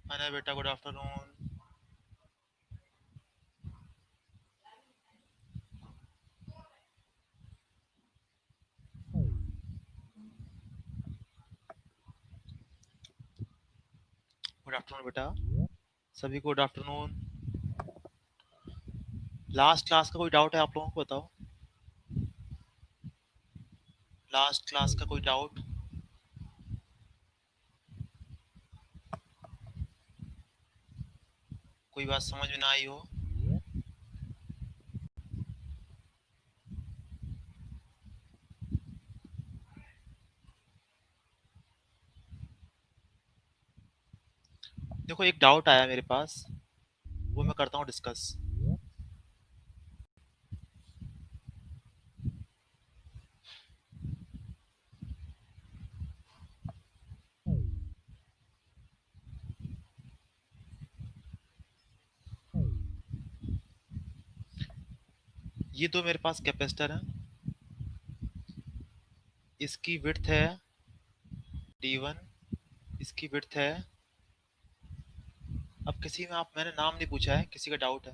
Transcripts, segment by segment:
अनय बेटा, good afternoon. Good afternoon बेटा, सभी को गुड आफ्टरनून। लास्ट क्लास का कोई डाउट है आप लोगों को? बताओ, लास्ट क्लास का कोई डाउट? कोई बात समझ में ना आई हो? देखो, एक डाउट आया मेरे पास, वो मैं करता हूँ डिस्कस। ये तो मेरे पास कैपेसिटर है, इसकी विड्थ है D1, इसकी विड्थ है। अब किसी में आप, मैंने नाम नहीं पूछा है, किसी का डाउट है?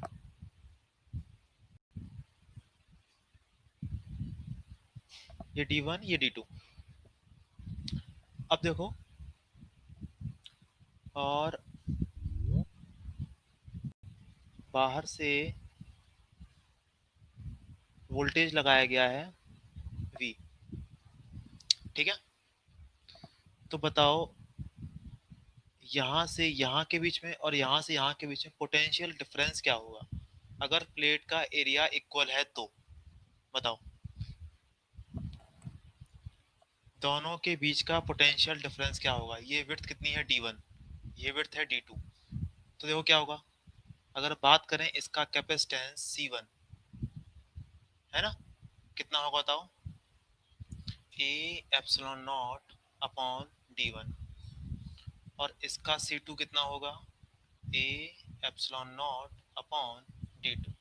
ये D1, ये D2। अब देखो, और बाहर से वोल्टेज लगाया गया है V। ठीक है, तो बताओ, यहाँ से यहाँ के बीच में और यहाँ से यहाँ के बीच में पोटेंशियल डिफरेंस क्या होगा अगर प्लेट का एरिया इक्वल है तो? बताओ, दोनों के बीच का पोटेंशियल डिफरेंस क्या होगा? ये विड्थ कितनी है D1, ये विड्थ है D2। तो देखो क्या होगा, अगर बात करें इसका कैपेसिटेंस C1 है ना, कितना होगा बताओ? A epsilon not upon D1। और इसका C2 कितना होगा? A epsilon not upon D2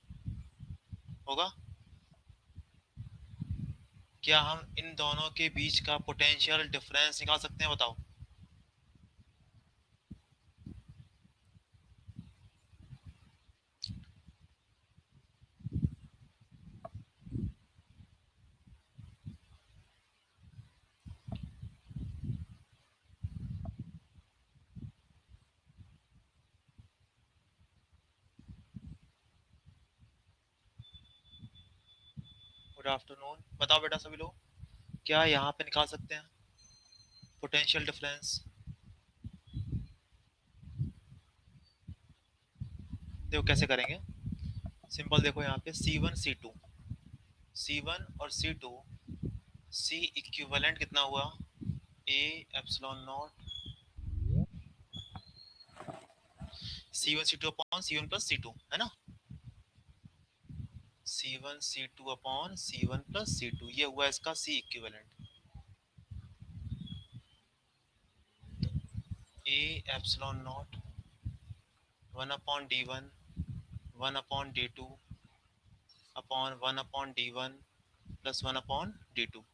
होगा। क्या हम इन दोनों के बीच का पोटेंशियल डिफरेंस निकाल सकते हैं? बताओ। गुड आफ्टरनून, बताओ बेटा सभी लोग, क्या यहाँ पे निकाल सकते हैं पोटेंशियल डिफरेंस? देखो कैसे करेंगे, सिंपल। देखो यहाँ पे C1 C2, C1 और C2, C इक्विवेलेंट कितना हुआ? A epsilon not C1 C2 upon C1 plus C2, है ना। C1 C2 upon C1 plus C2, ये हुआ इसका C equivalent. A epsilon not 1/D1, 1/D2 upon 1/D1 plus 1/D2,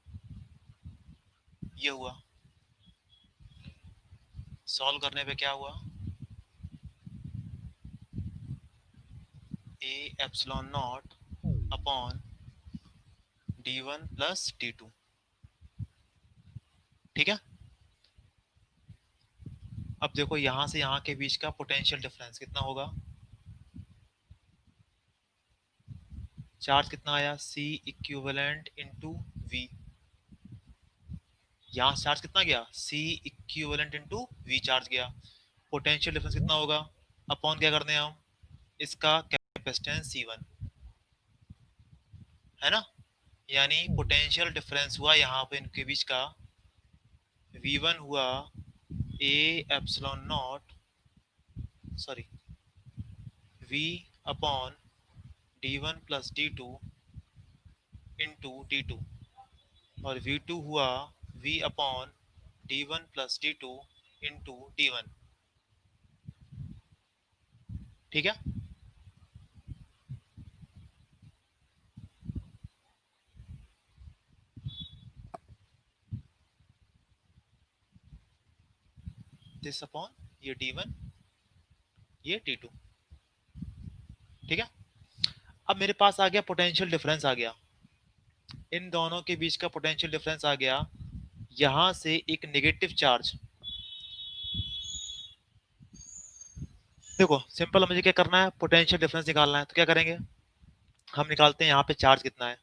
ये हुआ। सॉल्व करने पे क्या हुआ? A epsilon not upon D1 plus D2। ठीक है, अब देखो यहां से यहां के बीच का पोटेंशियल डिफरेंस कितना होगा? चार्ज कितना आया? C equivalent into V। यहाँ चार्ज कितना गया? C equivalent into V charge गया। पोटेंशियल डिफरेंस कितना होगा? अपॉन क्या करने हैं हम? इसका कैपेसिटेंस C1, है ना। यानी पोटेंशियल डिफरेंस हुआ यहाँ पे इनके बीच का, V1 हुआ A epsilon not, sorry, V upon D1 plus D2 into D2। और V2 हुआ V upon D1 plus D2 into D1। ठीक है, दिस अपॉन ये D1 ये T2। ठीक है, अब मेरे पास आ गया पोटेंशियल डिफरेंस आ गया, इन दोनों के बीच का पोटेंशियल डिफरेंस आ गया। यहां से एक नेगेटिव चार्ज, देखो सिंपल, मुझे क्या करना है, पोटेंशियल डिफरेंस निकालना है। तो क्या करेंगे, हम निकालते हैं यहाँ पे चार्ज कितना है।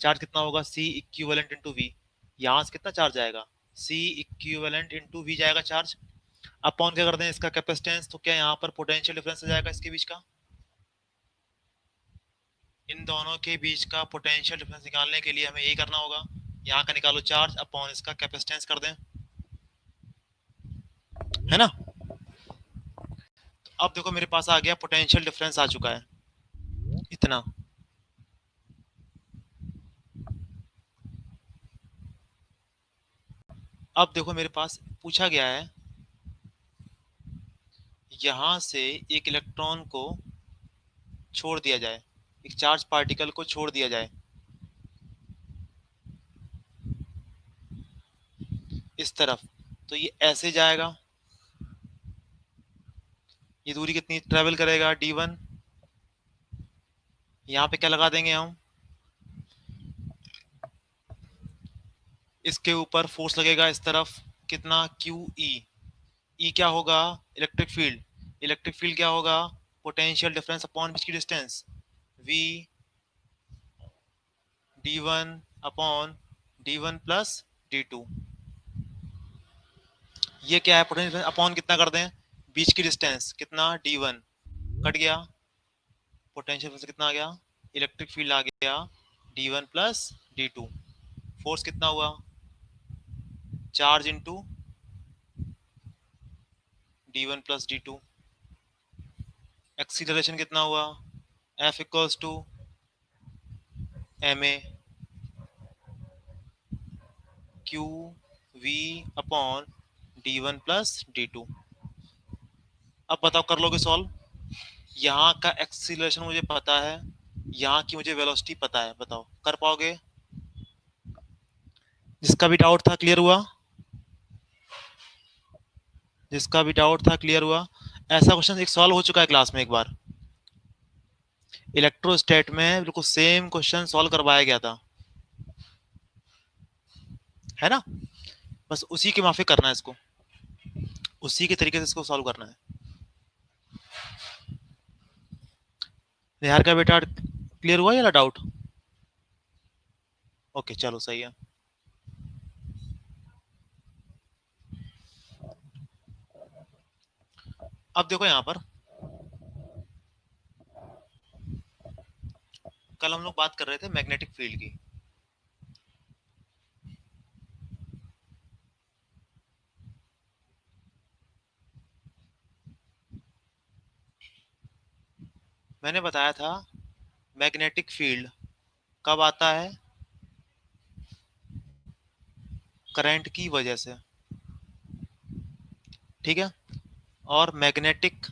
चार्ज कितना होगा, C इक्विवेलेंट इंटू वी। यहाँ से कितना चार्ज आएगा, C इक्विवेलेंट इंटू वी जाएगा चार्ज। अपॉन क्या कर दें इसका कैपेसिटेंस, तो क्या यहाँ पर पोटेंशियल डिफरेंस आ जाएगा इसके बीच का। इन दोनों के बीच का पोटेंशियल डिफरेंस निकालने के लिए हमें यही करना होगा, यहाँ का निकालो चार्ज अपॉन इसका कैपेसिटेंस कर दें, है ना। अब देखो मेरे पास आ गया पोटेंशियल डिफरेंस आ चुका है इतना। अब देखो मेरे पास पूछा गया है, यहां से एक इलेक्ट्रॉन को छोड़ दिया जाए, एक चार्ज पार्टिकल को छोड़ दिया जाए इस तरफ, तो ये ऐसे जाएगा, ये दूरी कितनी ट्रेवल करेगा, D1। यहाँ पे क्या लगा देंगे हम, इसके ऊपर फोर्स लगेगा इस तरफ, कितना, QE। E क्या होगा, इलेक्ट्रिक फील्ड। इलेक्ट्रिक फील्ड क्या होगा, पोटेंशियल डिफरेंस अपॉन बीच की distance, V D1 upon D1 plus D2। ये क्या है, पोटेंशियल अपॉन कितना कर दें, बीच की डिस्टेंस कितना, D1 कट गया, पोटेंशियल कितना आ गया, इलेक्ट्रिक फील्ड आ गया D1 प्लस D2। फोर्स कितना हुआ, charge into D1 plus D2। Acceleration कितना हुआ, F equals to ma q v upon D1 plus D2। अब बताओ कर लोगे सॉल्व, यहाँ का एक्सीलरेशन मुझे पता है, यहाँ की मुझे वेलोसिटी पता है, बताओ कर पाओगे। जिसका भी डाउट था क्लियर हुआ, जिसका भी डाउट था क्लियर हुआ। ऐसा क्वेश्चन एक सॉल्व हो चुका है क्लास में एक बार, इलेक्ट्रोस्टैट में बिल्कुल सेम क्वेश्चन सॉल्व करवाया गया था, है ना। बस उसी के माफिक करना है इसको, उसी के तरीके से इसको सॉल्व करना है। निहार का बेटा क्लियर हुआ या डाउट, ओके चलो सही है। अब देखो यहाँ पर, कल हम लोग बात कर रहे थे मैग्नेटिक फील्ड की। मैंने बताया था मैग्नेटिक फील्ड कब आता है, करंट की वजह से, ठीक है। और मैग्नेटिक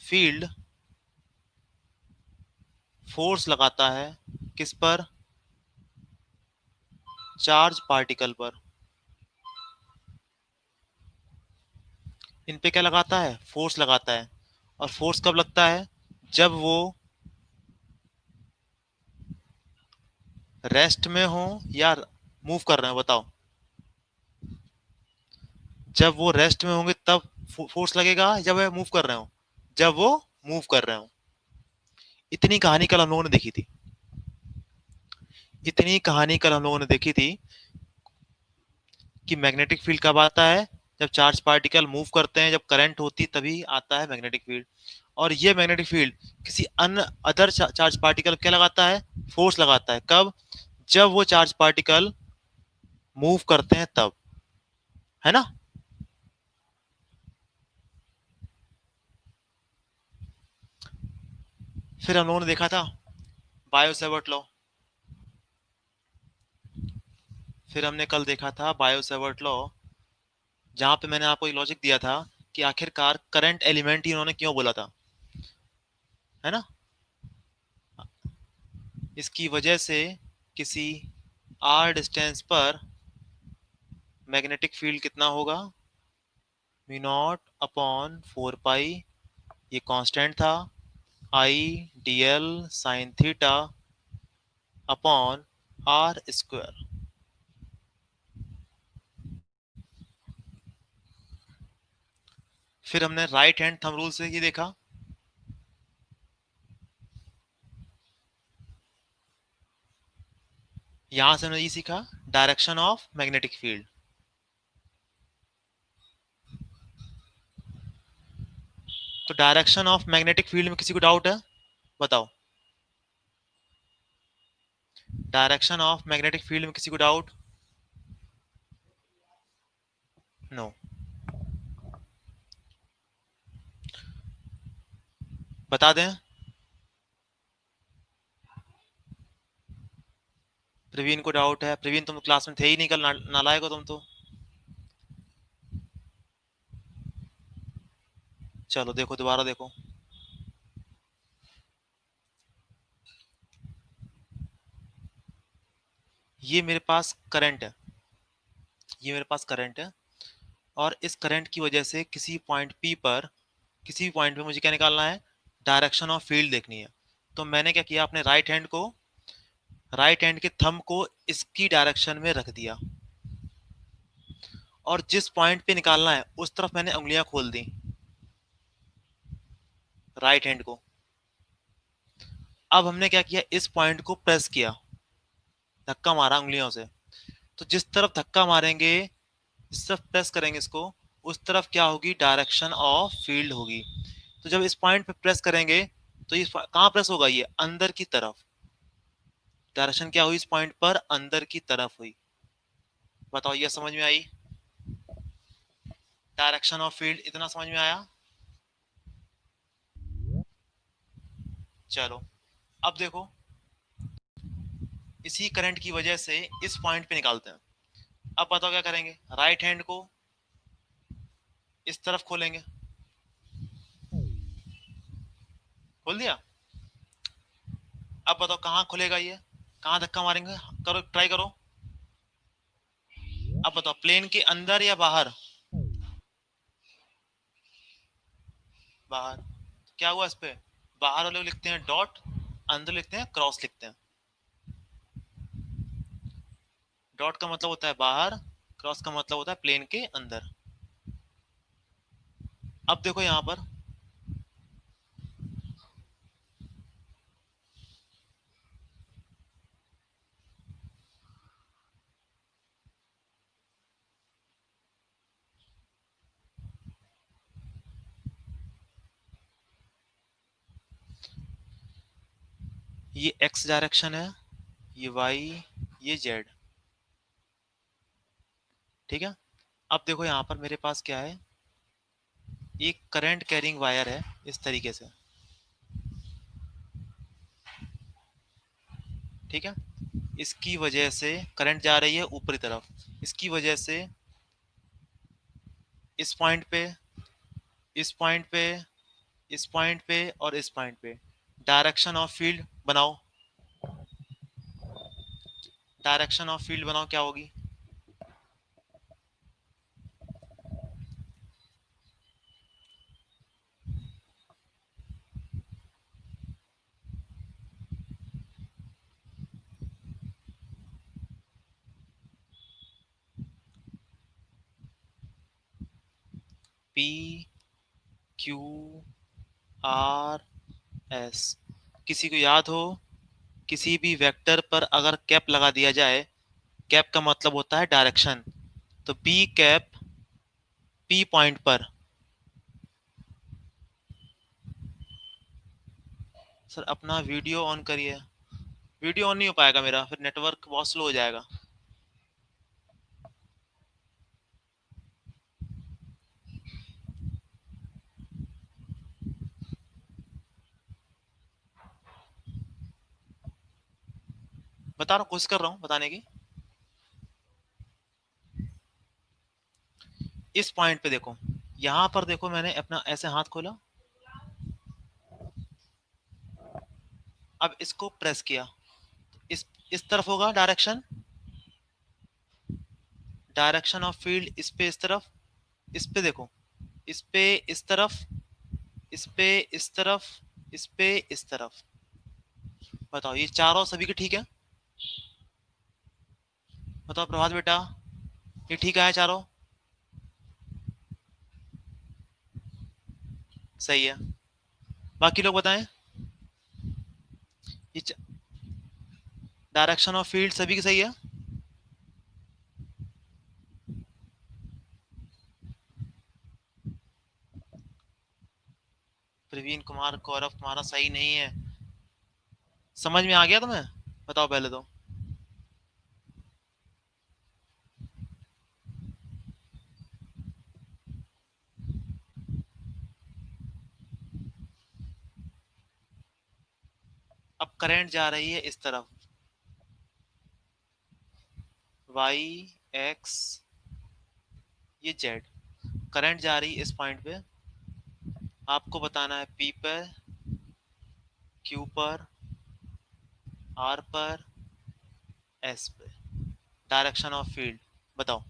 फील्ड फोर्स लगाता है किस पर, चार्ज पार्टिकल पर। इन पे क्या लगाता है, फोर्स लगाता है। और फोर्स कब लगता है, जब वो रेस्ट में हो या मूव कर रहे हो, बताओ। जब वो रेस्ट में होंगे तब फोर्स लगेगा, जब वो मूव कर रहे हो, जब वो मूव कर रहे हो। इतनी कहानी कल हम लोगों ने देखी थी, इतनी कहानी कल हम लोगों ने देखी थी कि मैग्नेटिक फील्ड कब आता है, जब चार्ज पार्टिकल मूव करते हैं, जब करंट होती तभी आता है मैग्नेटिक फील्ड। और ये मैग्नेटिक फील्ड किसी अन्य अदर चार्ज पार्टिकल क्या लगाता है, फोर्स लगाता है, कब, जब वो चार्ज पार्टिकल मूव करते हैं तब, है ना। फिर हम लोगों ने देखा था बायो सेवर्ट लॉ, फिर हमने कल देखा था बायो सेवर्ट लॉ, जहां पे मैंने आपको एक लॉजिक दिया था कि आखिरकार करंट एलिमेंट ही उन्होंने क्यों बोला था, है ना। इसकी वजह से किसी आर डिस्टेंस पर मैग्नेटिक फील्ड कितना होगा, म्यू नॉट अपॉन 4 पाई ये कांस्टेंट था I D L sine theta upon R square. फिर हमने राइट हैंड थंब रूल से ये देखा, यहां से हमने ये सीखा डायरेक्शन ऑफ मैग्नेटिक फील्ड। तो डायरेक्शन ऑफ मैग्नेटिक फील्ड में किसी को डाउट है? बताओ। डायरेक्शन ऑफ मैग्नेटिक फील्ड में किसी को डाउट? नो। बता दें। प्रवीण को डाउट है। प्रवीण तुम क्लास में थे ही नहीं कल, नालायक हो तुम तो। चलो देखो, दोबारा देखो। ये मेरे पास करंट है, ये मेरे पास करंट है, और इस करंट की वजह से किसी पॉइंट पी पर, किसी भी पॉइंट पे मुझे क्या निकालना है? डायरेक्शन ऑफ फील्ड देखनी है। तो मैंने क्या किया, अपने राइट हैंड के थंब को इसकी डायरेक्शन में रख दिया, और जिस पॉइंट पे निकालना है उस तरफ मैंने उंगलियां खोल दी, राइट हैंड को। अब हमने क्या किया, इस पॉइंट को प्रेस किया, धक्का मारा उंगलियों से। तो जिस तरफ धक्का मारेंगे, जिस तरफ प्रेस करेंगे इसको, उस तरफ क्या होगी? डायरेक्शन ऑफ फील्ड होगी। तो जब इस पॉइंट पे प्रेस करेंगे तो ये कहाँ प्रेस होगा? ये अंदर की तरफ। डायरेक्शन क्या हुई इस पॉइंट पर? अंदर की तरफ हुई। बताओ, ये समझ में आई? डायरेक्शन ऑफ फील्ड इतना समझ में आया? चलो अब देखो, इसी करंट की वजह से इस पॉइंट पे निकालते हैं। अब बताओ क्या करेंगे? राइट हैंड को इस तरफ खोलेंगे, खोल दिया। अब बताओ कहाँ खुलेगा ये, कहाँ धक्का मारेंगे? करो, ट्राई करो। अब बताओ, प्लेन के अंदर या बाहर? बाहर। क्या हुआ इस पे? बाहर वाले को लिखते हैं डॉट, अंदर लिखते हैं क्रॉस लिखते हैं। डॉट का मतलब होता है बाहर, क्रॉस का मतलब होता है प्लेन के अंदर। अब देखो यहां पर, ये एक्स डायरेक्शन है, ये वाई, ये जेड। ठीक है। अब देखो यहां पर मेरे पास क्या है, एक करंट कैरिंग वायर है इस तरीके से। ठीक है। इसकी वजह से करंट जा रही है ऊपरी तरफ, इसकी वजह से इस पॉइंट पे, इस पॉइंट पे, इस पॉइंट पे और इस पॉइंट पे डायरेक्शन ऑफ फील्ड बनाओ। डायरेक्शन ऑफ फील्ड बनाओ, क्या होगी? P Q R S. किसी को याद हो, किसी भी वेक्टर पर अगर कैप लगा दिया जाए, कैप का मतलब होता है डायरेक्शन। तो पी कैप पी पॉइंट पर, सर अपना वीडियो ऑन करिए। वीडियो ऑन नहीं हो पाएगा मेरा, फिर नेटवर्क बहुत स्लो हो जाएगा। बता रहा हूँ, कोशिश कर रहा हूँ बताने की। इस पॉइंट पे देखो, यहां पर देखो, मैंने अपना ऐसे हाथ खोला, अब इसको प्रेस किया, इस तरफ होगा डायरेक्शन, डायरेक्शन ऑफ फील्ड इस पे, इस तरफ, इस पे देखो, इस पे, इस तरफ, इस पे इस तरफ, इस पे इस तरफ। बताओ ये चारों सभी के ठीक है? बताओ प्रभात बेटा, ये ठीक है चारों? सही है। बाकी लोग बताएं। ये डायरेक्शन ऑफ फील्ड सभी की सही है? प्रवीण कुमार, गौरव तुम्हारा सही नहीं है। समझ में आ गया तुम्हें? बताओ पहले तो। अब करंट जा रही है इस तरफ, वाई, एक्स, ये जेड। करंट जा रही है इस पॉइंट पे। आपको बताना है पी पर, क्यू पर, आर पर, एस पे। डायरेक्शन ऑफ फील्ड बताओ।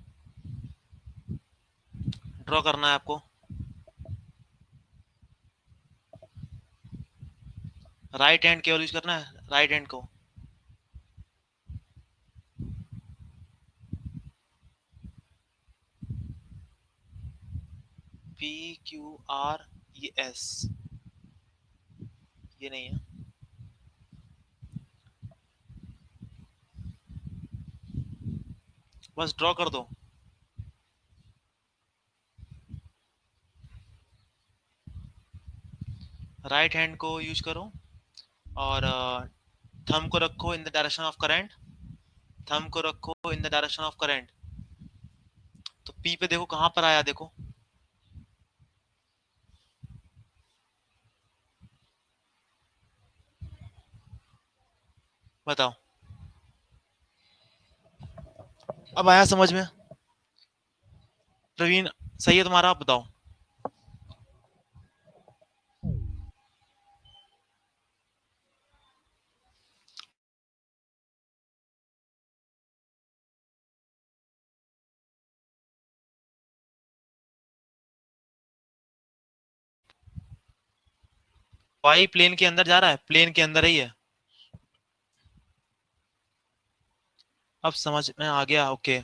ड्रॉ करना है आपको। राइट हैंड केवल यूज करना है, राइट हैंड को। पी, क्यू, आर, ये एस, ये नहीं है। बस ड्रॉ कर दो। राइट हैंड को यूज करो और थंब को रखो in the direction of current. Thumb को रखो in the direction of current. तो पी पे देखो कहां पर आया, देखो। बताओ। अब आया समझ में? प्रवीण सही है तुम्हारा, आप बताओ। वाई प्लेन के अंदर जा रहा है, प्लेन के अंदर ही है। अब समझ में आ गया, ओके।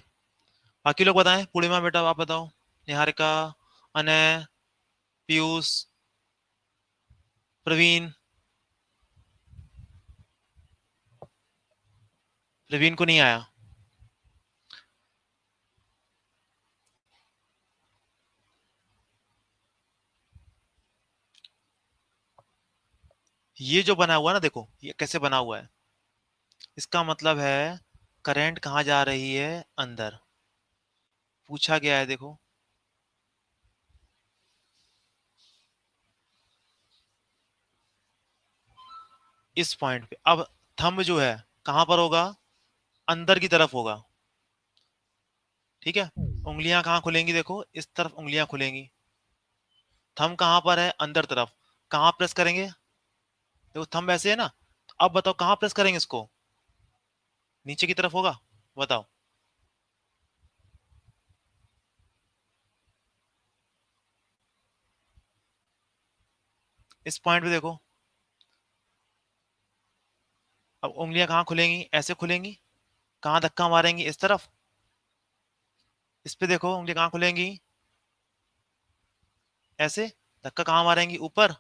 बाकी लोग बताएं, पूर्णिमा बेटा आप बताओ। निहारिका, अनय, पीयूष, प्रवीण। प्रवीण को नहीं आया। ये जो बना हुआ है ना, देखो ये कैसे बना हुआ है। इसका मतलब है करंट कहाँ जा रही है, अंदर। पूछा गया है, देखो। इस पॉइंट पे अब थंब जो है कहां पर होगा, अंदर की तरफ होगा। ठीक है। उंगलियां कहाँ खुलेंगी, देखो इस तरफ उंगलियां खुलेंगी। थंब कहां पर है, अंदर तरफ। कहां प्रेस करेंगे, देखो थंब ऐसे है ना। अब बताओ कहां प्रेस करेंगे इसको, नीचे की तरफ होगा। बताओ। इस पॉइंट पे देखो। अब उंगलियां कहाँ खुलेंगी, ऐसे खुलेंगी। कहाँ धक्का मारेंगी, इस तरफ। इस पे देखो उंगलियां कहाँ खुलेंगी, ऐसे। धक्का कहाँ मारेंगी, ऊपर।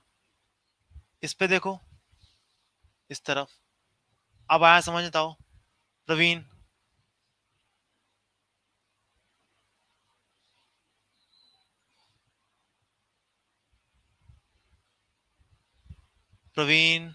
इस पे देखो, इस तरफ। अब आया समझता हो प्रवीण? प्रवीण।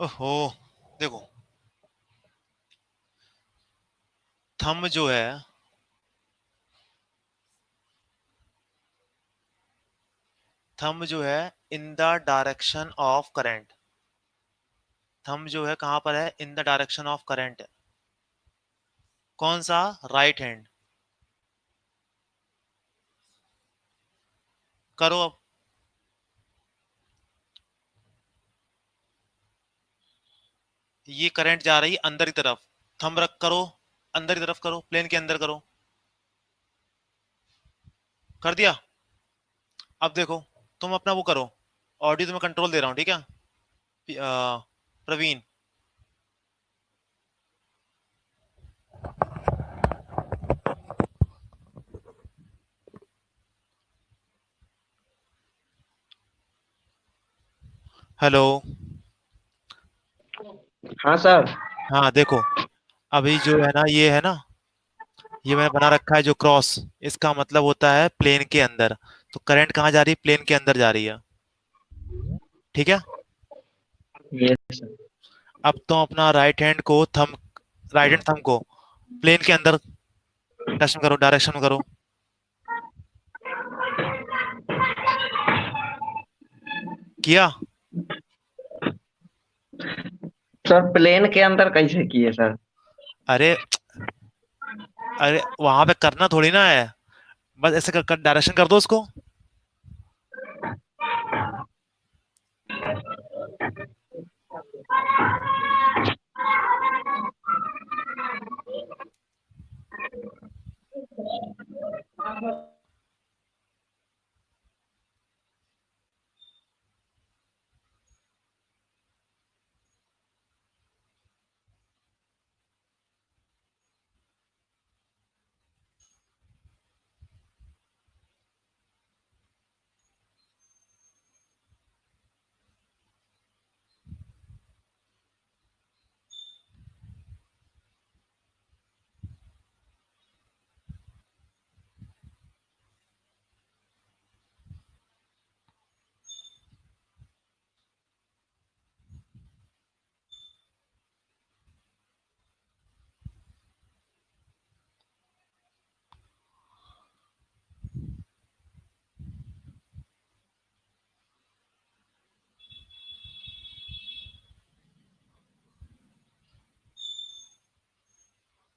ओहो, देखो थंब जो है, थंब जो है in the direction of current. Thumb जो है कहां पर है, in the direction of current. कौन सा? Right hand. करो अब। ये करंट जा रही है अंदर की तरफ। थंब रख करो, अंदर की तरफ करो, प्लेन के अंदर करो। कर दिया? अब देखो, तुम अपना वो करो। ऑडियो तुम्हें कंट्रोल दे रहा हूँ, ठीक है? प्रवीण। हेलो। हाँ सर। हाँ देखो, अभी जो है ना, ये है ना, ये मैंने बना रखा है जो क्रॉस, इसका मतलब होता है प्लेन के अंदर। तो करंट कहाँ जा रही है? प्लेन के अंदर जा रही है। ठीक है। ये सर। अब तो अपना राइट हैंड को थंब, राइट हैंड थंब को प्लेन के अंदर टच करो, डायरेक्शन में करो। किया? सर प्लेन के अंदर कैसे किए सर? अरे, अरे वहां पे करना थोड़ी ना है, बस ऐसे कर डायरेक्शन कर दो उसको।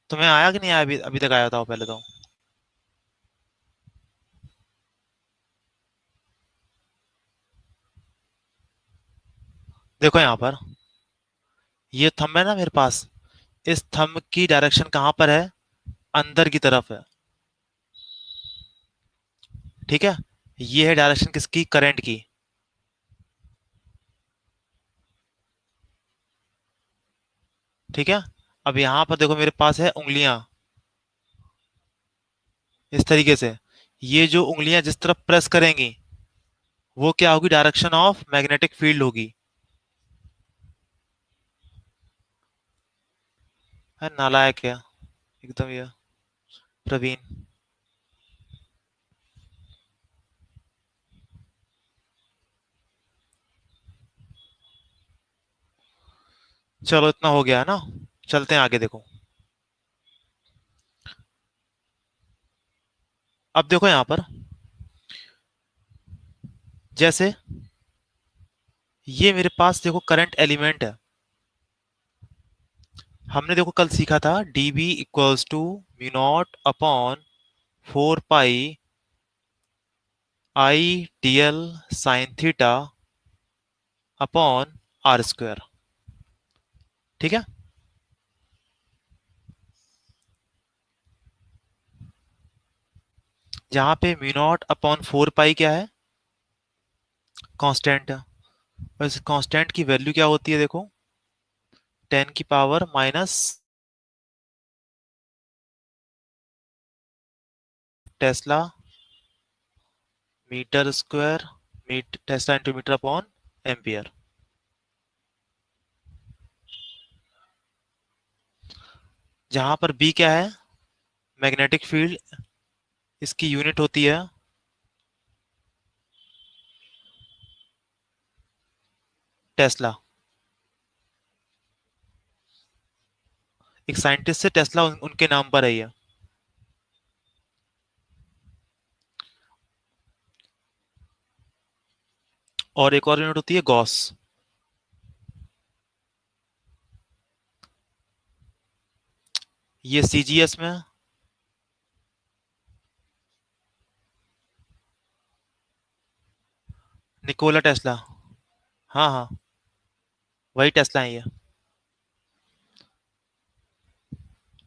तुम्हें आया कि नहीं आया? अभी अभी तक आया था वो पहले तो। देखो यहाँ पर, ये थंब है ना मेरे पास, इस थंब की डायरेक्शन कहाँ पर है? अंदर की तरफ है। ठीक है। ये है डायरेक्शन किसकी? करंट की। ठीक है। अब यहाँ पर देखो मेरे पास है उंगलियां, इस तरीके से। ये जो उंगलियां जिस तरफ प्रेस करेंगी, वो क्या होगी? डायरेक्शन ऑफ मैग्नेटिक फील्ड होगी। है नालायक है एकदम ये प्रवीण। चलो इतना हो गया है ना, चलते हैं आगे। देखो, अब देखो यहाँ पर, जैसे ये मेरे पास देखो करंट एलिमेंट है। हमने देखो कल सीखा था dB equals to mu naught upon 4 pi I D L sine theta upon R square. ठीक है। जहां पे म्यू नॉट अपॉन 4 पाई क्या है? कांस्टेंट है। और इस कांस्टेंट की वैल्यू क्या होती है? देखो, 10 की power minus tesla metre square, tesla into metre upon ampere. जहां पर बी क्या है? मैग्नेटिक फील्ड, इसकी यूनिट होती है टेस्ला। एक साइंटिस्ट से टेस्ला उनके नाम पर है ये। और एक और यूनिट होती है गॉस। ये सीजीएस में, निकोला टेस्ला। हाँ हाँ, वही टेस्ला है ये।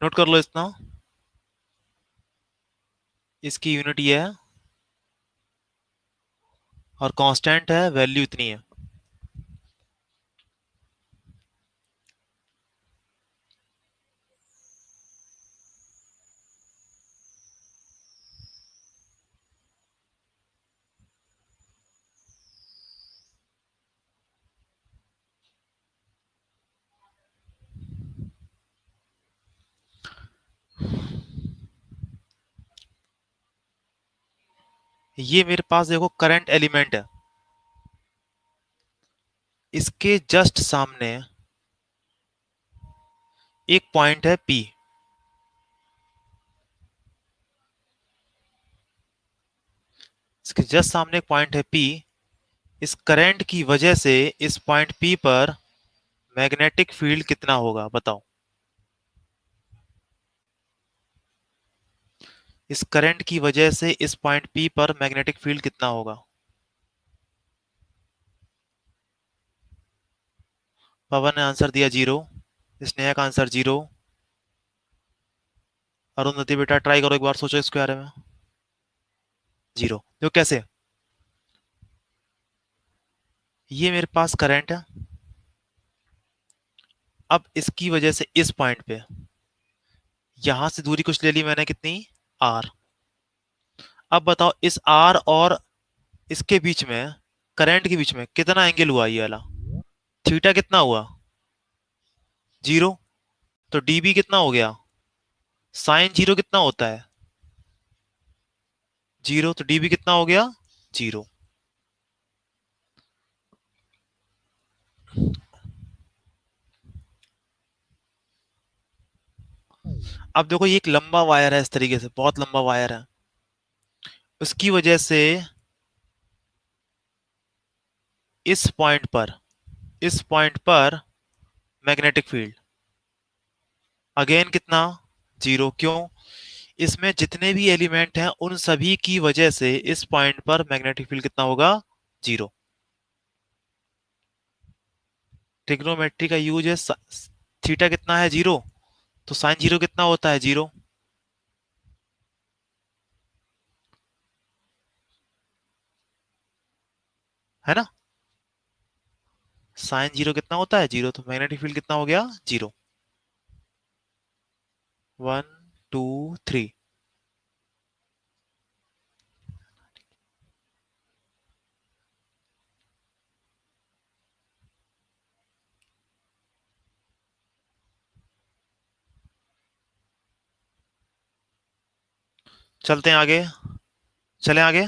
नोट कर लो इतना। इसकी यूनिट ये है और कांस्टेंट है, वैल्यू इतनी है। ये मेरे पास देखो करंट एलिमेंट है, इसके जस्ट सामने एक पॉइंट है पी। इसके जस्ट सामने एक पॉइंट है पी। इस करंट की वजह से इस पॉइंट पी पर मैग्नेटिक फील्ड कितना होगा बताओ। इस करंट की वजह से इस पॉइंट पी पर मैग्नेटिक फील्ड कितना होगा। पवन ने आंसर दिया 0। स्नेहा का आंसर 0। अरुंधति बेटा ट्राई करो, एक बार सोचो इसके बारे में। 0 तो कैसे। ये मेरे पास करंट है, अब इसकी वजह से इस पॉइंट पे यहां से दूरी कुछ ले ली मैंने, कितनी, आर। अब बताओ इस आर और इसके बीच में, करंट के बीच में कितना एंगल हुआ ये वाला। थीटा कितना हुआ, 0। तो डीबी कितना हो गया, साइन 0 कितना होता है, 0। तो डीबी कितना हो गया, 0। अब देखो ये एक लंबा वायर है, इस तरीके से बहुत लंबा वायर है, उसकी वजह से इस पॉइंट पर, इस पॉइंट पर मैग्नेटिक फील्ड अगेन कितना, 0। क्यों, इसमें जितने भी एलिमेंट हैं उन सभी की वजह से इस पॉइंट पर मैग्नेटिक फील्ड कितना होगा, 0। ट्रिग्नोमेट्री का यूज है, थीटा कितना है, 0। तो साइन 0 कितना होता है, 0। है ना, साइन 0 कितना होता है, 0। तो मैग्नेटिक फील्ड कितना हो गया, 0। 1 2 3। चलते हैं आगे, चलें आगे।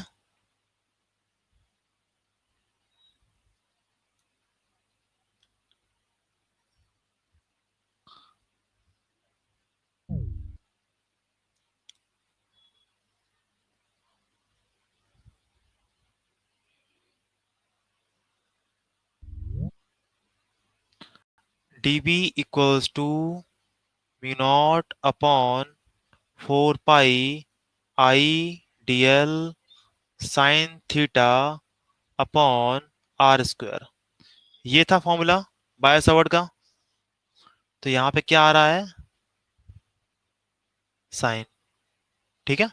dB equals to mu naught upon 4 pi I D L sine theta upon R square. ये था फॉर्मूला बाय सावर्ट का। तो यहां पे क्या आ रहा है, साइन। ठीक है,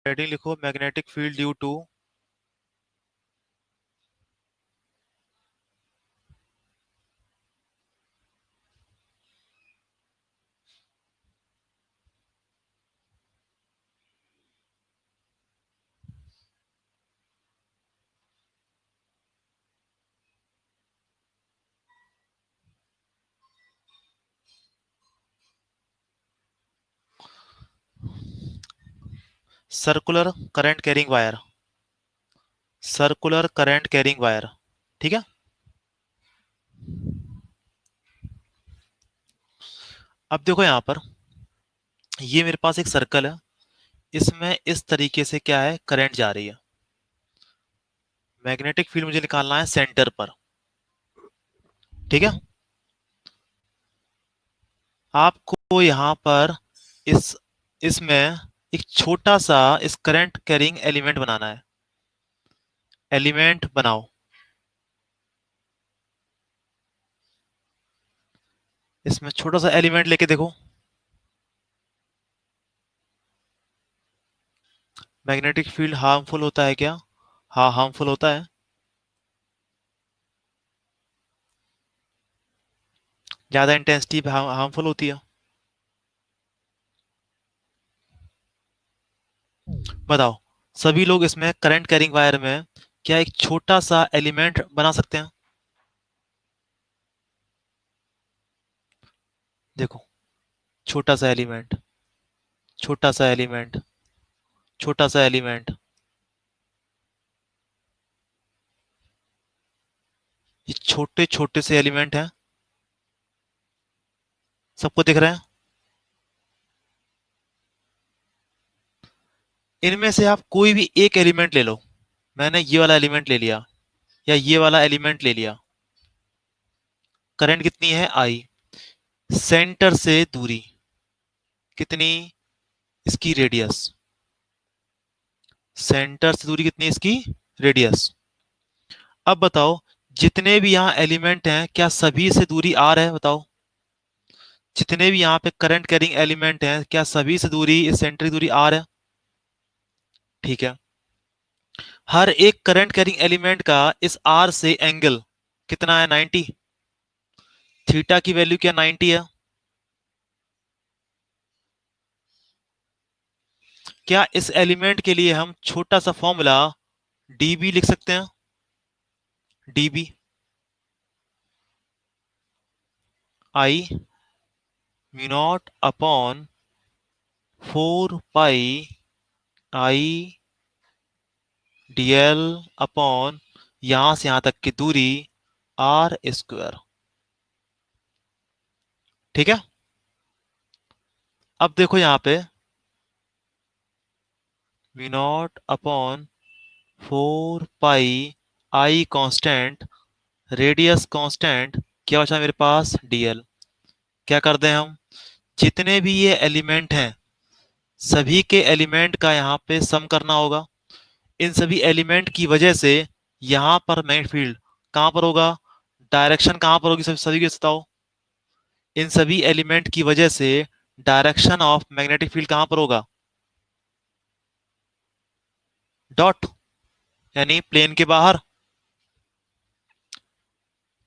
हेडिंग लिखो magnetic field due to. Circular current carrying wire, circular current carrying wire, ठीक है। अब देखो यहां पर, ये मेरे पास एक सर्कल है, इसमें इस तरीके से क्या है, करंट जा रही है। मैग्नेटिक फील्ड मुझे निकालना है सेंटर पर, ठीक है। आपको यहां पर इस इसमें एक छोटा सा इस करंट कैरिंग एलिमेंट बनाना है। एलिमेंट बनाओ, इसमें छोटा सा एलिमेंट लेके देखो। मैग्नेटिक फील्ड हार्मफुल होता है क्या? हाँ, हार्मफुल होता है। ज्यादा इंटेंसिटी हार्मफुल होती है। बताओ, सभी लोग इसमें करंट कैरिंग वायर में क्या एक छोटा सा एलिमेंट बना सकते हैं? देखो, छोटा सा एलिमेंट, छोटा सा एलिमेंट, छोटा सा एलिमेंट, ये छोटे छोटे से एलिमेंट हैं, सबको दिख रहे हैं। इनमें से आप कोई भी एक एलिमेंट ले लो। मैंने ये वाला एलिमेंट ले लिया, या ये वाला एलिमेंट ले लिया। करंट कितनी है, आई। सेंटर से दूरी कितनी, इसकी रेडियस। सेंटर से दूरी कितनी है, इसकी रेडियस। अब बताओ, जितने भी यहाँ एलिमेंट हैं, क्या सभी से दूरी आर है? बताओ, जितने भी यहाँ पे करंट कैरिंग एलिमेंट हैं, क्या सभी से दूरी, इस सेंटर की दूरी आर है? ठीक है। हर एक करंट कैरिंग एलिमेंट का इस आर से एंगल कितना है, 90। थीटा की वैल्यू क्या 90 है? क्या इस एलिमेंट के लिए हम छोटा सा फॉर्मूला डीबी लिख सकते हैं? DB, I mu naught upon 4 pi I DL upon यहां से यहां तक की दूरी आर स्क्वायर, ठीक है। अब देखो यहां पे म्यू नॉट अपॉन 4 पाई आई कांस्टेंट, रेडियस कांस्टेंट, क्या बचा मेरे पास, डीएल। क्या कर दें हम, जितने भी ये एलिमेंट हैं, सभी के एलिमेंट का यहाँ पे सम करना होगा। इन सभी एलिमेंट की वजह से यहाँ पर मैग्नेटिक फील्ड कहाँ पर होगा, डायरेक्शन कहाँ पर होगी, सभी के बताओ। इन सभी एलिमेंट की वजह से डायरेक्शन ऑफ मैग्नेटिक फील्ड कहाँ पर होगा, डॉट, यानी प्लेन के बाहर।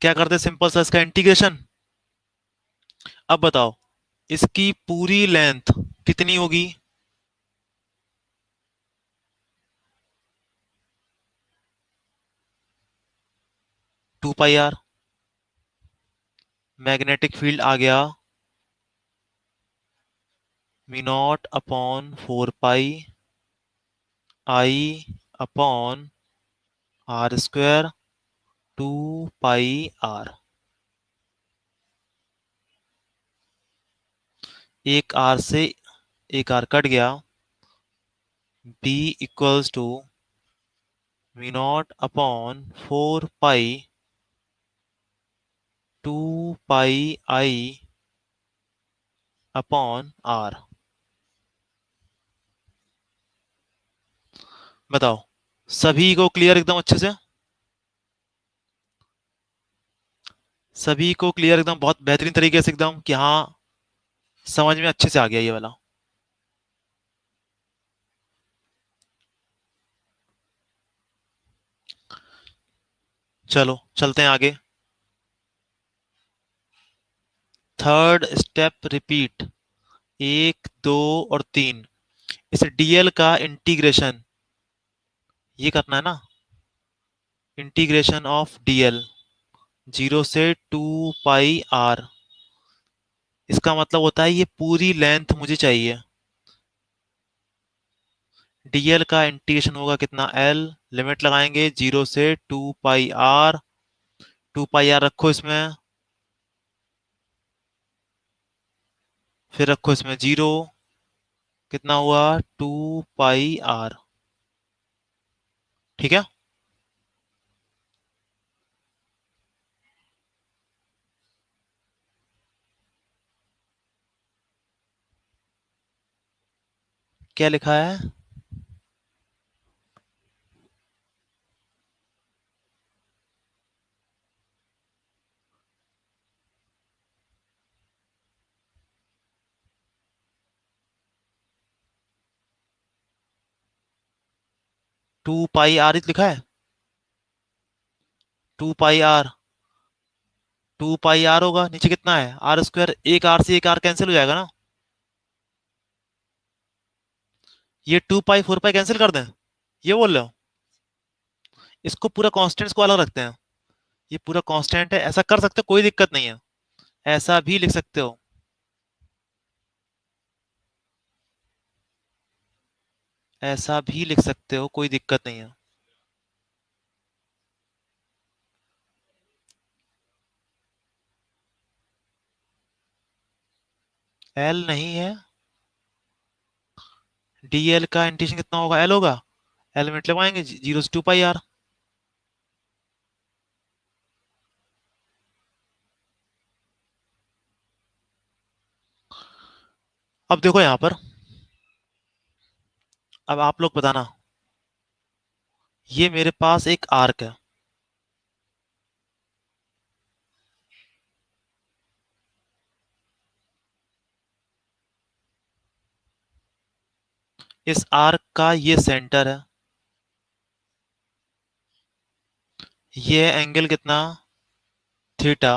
क्या करते, सिंपल सा इसका इंटीग्रेशन। अब बताओ, इसकी पूरी लेंथ कितनी होगी, 2 पाई आर। मैग्नेटिक फील्ड आ गया mu naught upon 4 pi I upon R square 2 pi R. एक आर से एक आर कट गया, B equals to mu naught upon 4 pi 2 pi I upon R. बताओ, सभी को क्लियर एकदम अच्छे से, सभी को क्लियर एकदम, बहुत बेहतरीन तरीके से एकदम, कि हाँ समझ में अच्छे से आ गया ये वाला। चलो चलते हैं आगे। थर्ड स्टेप रिपीट, 1, 2 और 3। इस डीएल का इंटीग्रेशन ये करना है ना, इंटीग्रेशन ऑफ डीएल 0 से 2 पाई आर। इसका मतलब होता है ये पूरी लेंथ मुझे चाहिए, डीएल का इंटीग्रेशन होगा कितना, एल, लिमिट लगाएंगे 0 से 2 पाई आर, 2 पाई आर रखो इसमें, फिर रखो इसमें 0, कितना हुआ 2 पाई आर। ठीक है। क्या लिखा है? 2 पाई आर लिखा है, 2 पाई आर, 2 पाई आर होगा, नीचे कितना है आर स्क्वायर, एक आर से एक आर कैंसिल हो जाएगा ना, ये 2 पाई 4 पाई कैंसिल कर दें, ये बोल रहे हो? इसको पूरा कॉन्स्टेंट्स को अलग रखते हैं, ये पूरा कांस्टेंट है, ऐसा कर सकते हो, कोई दिक्कत नहीं है, ऐसा भी लिख सकते हो, ऐसा भी लिख सकते हो, कोई दिक्कत नहीं है। एल नहीं है, डीएल का इंटीग्रेशन कितना होगा, एल होगा, एल मिनट लगवाएंगे 0 से 2 पाई आर। अब देखो यहां पर, अब आप लोग बताना, ये मेरे पास एक आर्क है, इस आर्क का ये सेंटर है, ये एंगल कितना, थीटा,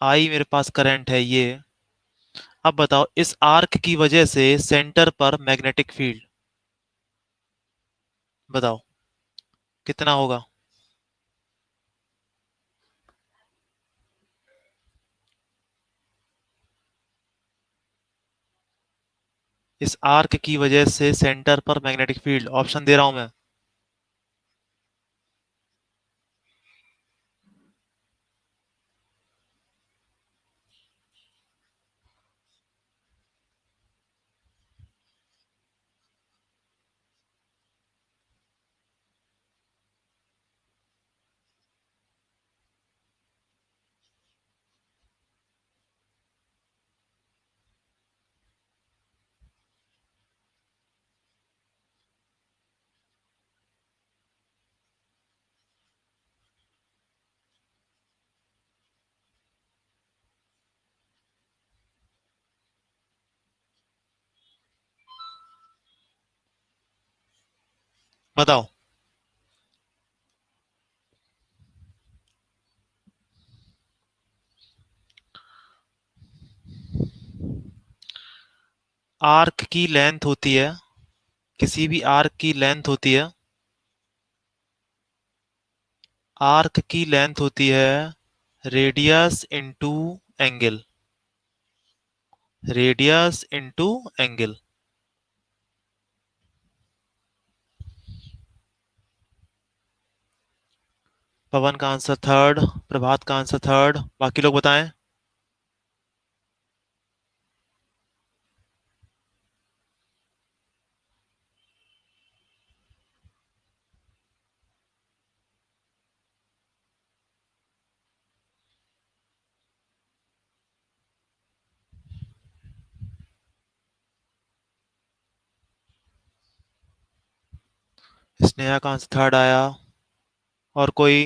आई मेरे पास करंट है ये। अब बताओ इस आर्क की वजह से सेंटर पर मैग्नेटिक फील्ड, बताओ कितना होगा। इस आर्क की वजह से सेंटर पर मैग्नेटिक फील्ड, ऑप्शन दे रहा हूं मैं, बताओ। आर्क की लेंथ होती है, किसी भी आर्क की लेंथ होती है, आर्क की लेंथ होती है radius into angle, radius into angle. Pawan का आंसर थर्ड, प्रभात का आंसर थर्ड, बाकी लोग बताएं। स्नेहा का आंसर थर्ड आया, और कोई?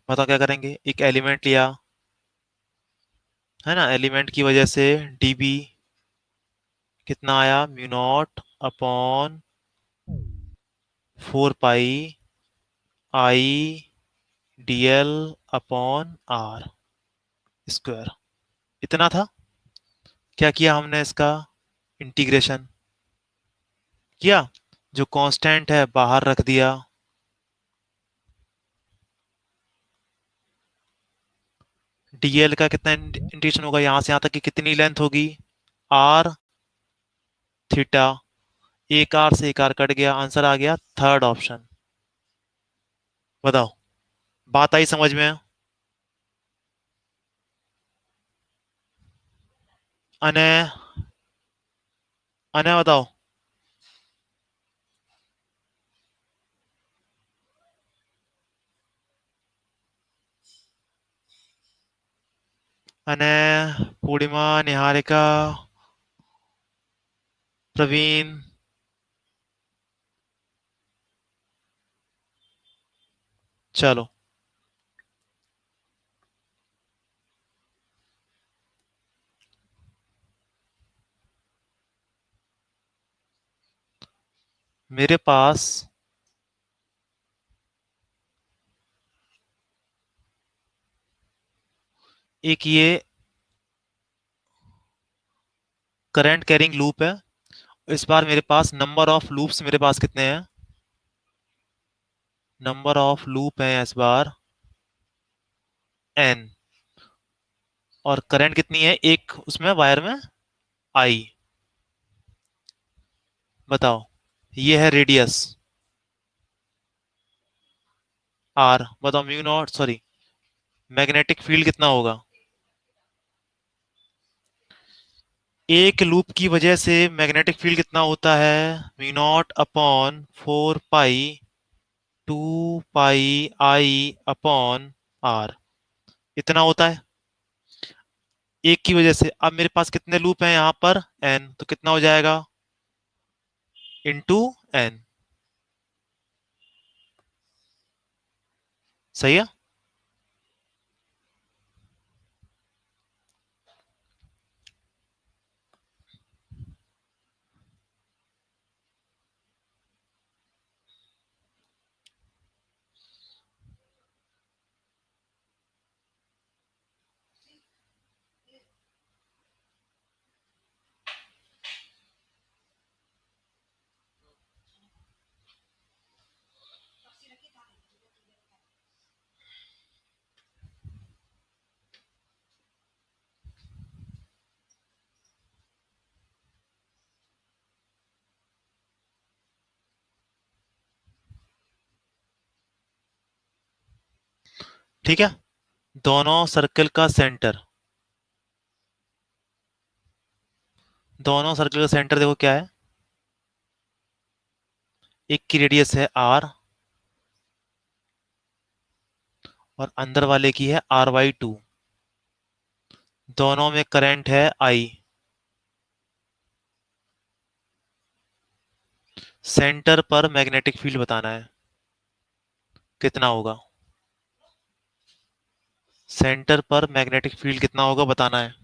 बताओ क्या करेंगे, एक एलिमेंट लिया है ना, एलिमेंट की वजह से डीबी कितना आया, mu naught upon 4 pi I DL upon R square, इतना था। क्या किया हमने, इसका इंटीग्रेशन किया, जो कांस्टेंट है बाहर रख दिया, डीएल का कितना इंटीग्रेशन होगा, यहां से यहां तक की कितनी लेंथ होगी, आर, थीटा। एक आर से एक आर कट गया, आंसर आ गया थर्ड ऑप्शन। बताओ, बात आई समझ में? अने अने बताओ। अने पूर्णिमा, निहारिका, प्रवीण। चलो, मेरे पास एक ये करंट कैरिंग लूप है। इस बार मेरे पास नंबर ऑफ लूप्स मेरे पास कितने हैं? नंबर ऑफ लूप है इस बार एन। और करंट कितनी है एक उसमें वायर में? आई। बताओ, ये है रेडियस आर। बताओ mu naught, sorry, magnetic field कितना होगा? एक लूप की वजह से मैग्नेटिक फील्ड कितना होता है? Mu naught upon 4 pi 2 pi I upon R, इतना होता है एक की वजह से। अब मेरे पास कितने लूप हैं यहाँ पर? एन, तो कितना हो जाएगा? Into N. सही है। ठीक है, दोनों सर्कल का सेंटर, दोनों सर्कल का सेंटर देखो क्या है। एक की रेडियस है आर और अंदर वाले की है R/2। दोनों में करंट है आई। सेंटर पर मैग्नेटिक फील्ड बताना है, कितना होगा? सेंटर पर मैग्नेटिक फील्ड कितना होगा बताना है।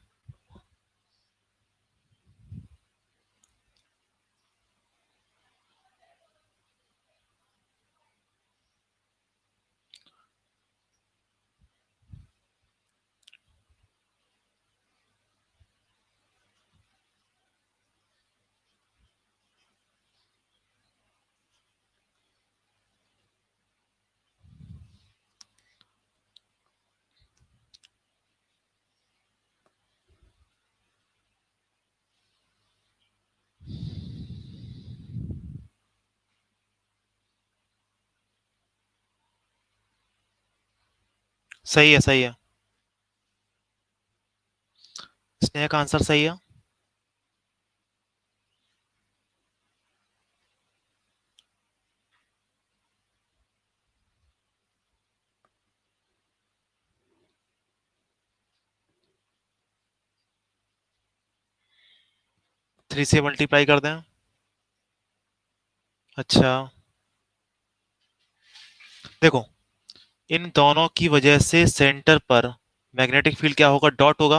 सही है, सही है। स्नेहा का आंसर सही है। 3 से मल्टीप्लाई कर दें। अच्छा, देखो, इन दोनों की वजह से सेंटर पर मैग्नेटिक फील्ड क्या होगा? डॉट होगा।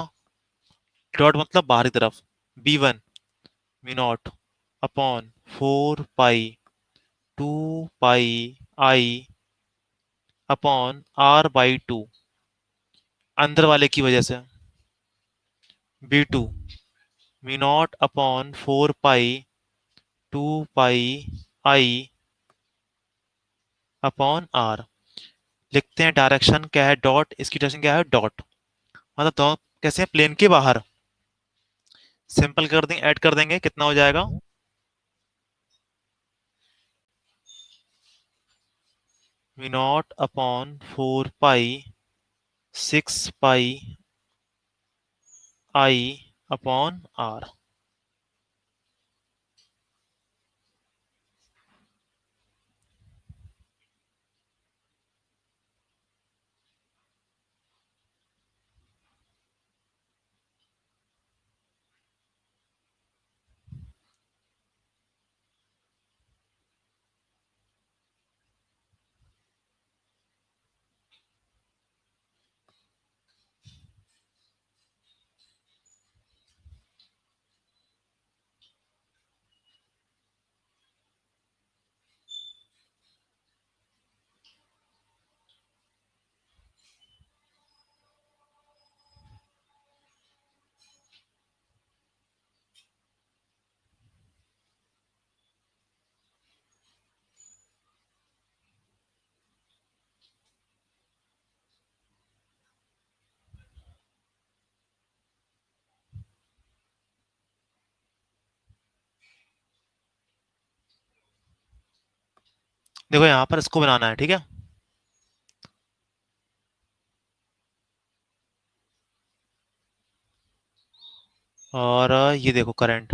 डॉट मतलब बाहरी तरफ। B1 mu naught upon 4 pi 2 pi I upon R/2, अंदर वाले की वजह से। B2 mu naught upon 4 pi 2 pi I upon R. लिखते हैं डायरेक्शन क्या है? डॉट। इसकी डायरेक्शन क्या है? डॉट। मतलब दोनों कैसे हैं? प्लेन के बाहर। सिंपल कर देंगे, ऐड कर देंगे, कितना हो जाएगा? Mu naught upon 4 pi 6 pi upon R. देखो यहाँ पर इसको बनाना है, ठीक है। और ये देखो करंट,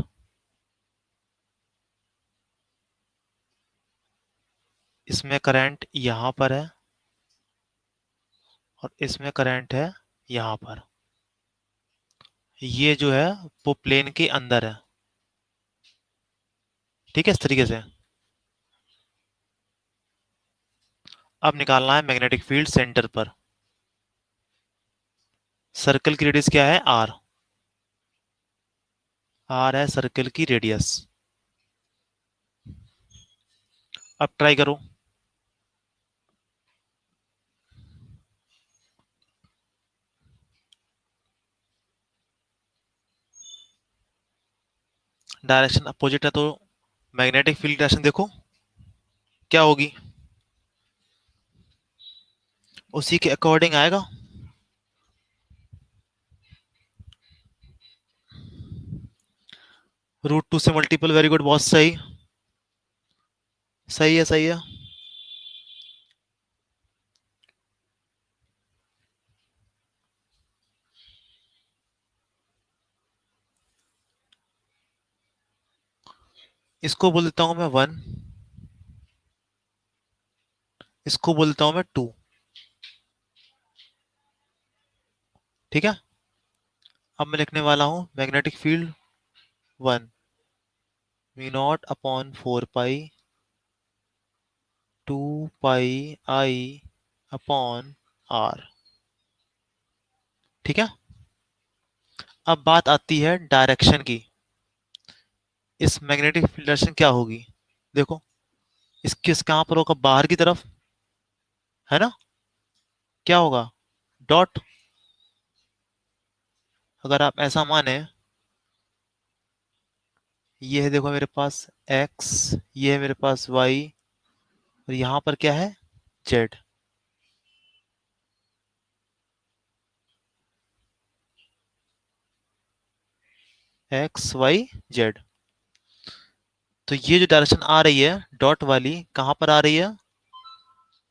इसमें करंट यहाँ पर है और इसमें करंट है यहाँ पर। ये जो है वो प्लेन के अंदर है, ठीक है, इस तरीके से। अब निकालना है मैग्नेटिक फील्ड सेंटर पर। सर्कल की रेडियस क्या है, आर। आर है सर्कल की रेडियस। अब ट्राई करो। डायरेक्शन अपोजिट है तो मैग्नेटिक फील्ड डायरेक्शन देखो क्या होगी, उसी के अकॉर्डिंग आएगा। √2 से मल्टीपल, वेरी गुड, बहुत सही। सही है, सही है। इसको बोल देता हूं मैं 1, इसको बोल देता हूं मैं 2, ठीक है। अब मैं लिखने वाला हूं magnetic field 1, mu naught upon 4 pi 2 pi I upon R, ठीक है। अब बात आती है डायरेक्शन की। इस मैग्नेटिक फील्ड डायरेक्शन क्या होगी, देखो, इसके कहां पर होगा, बाहर की तरफ, है ना। क्या होगा, डॉट। अगर आप ऐसा माने, ये है देखो मेरे पास एक्स, ये है मेरे पास वाई, और यहां पर क्या है, जेड। X Y Z. तो ये जो डायरेक्शन आ रही है डॉट वाली, कहां पर आ रही है,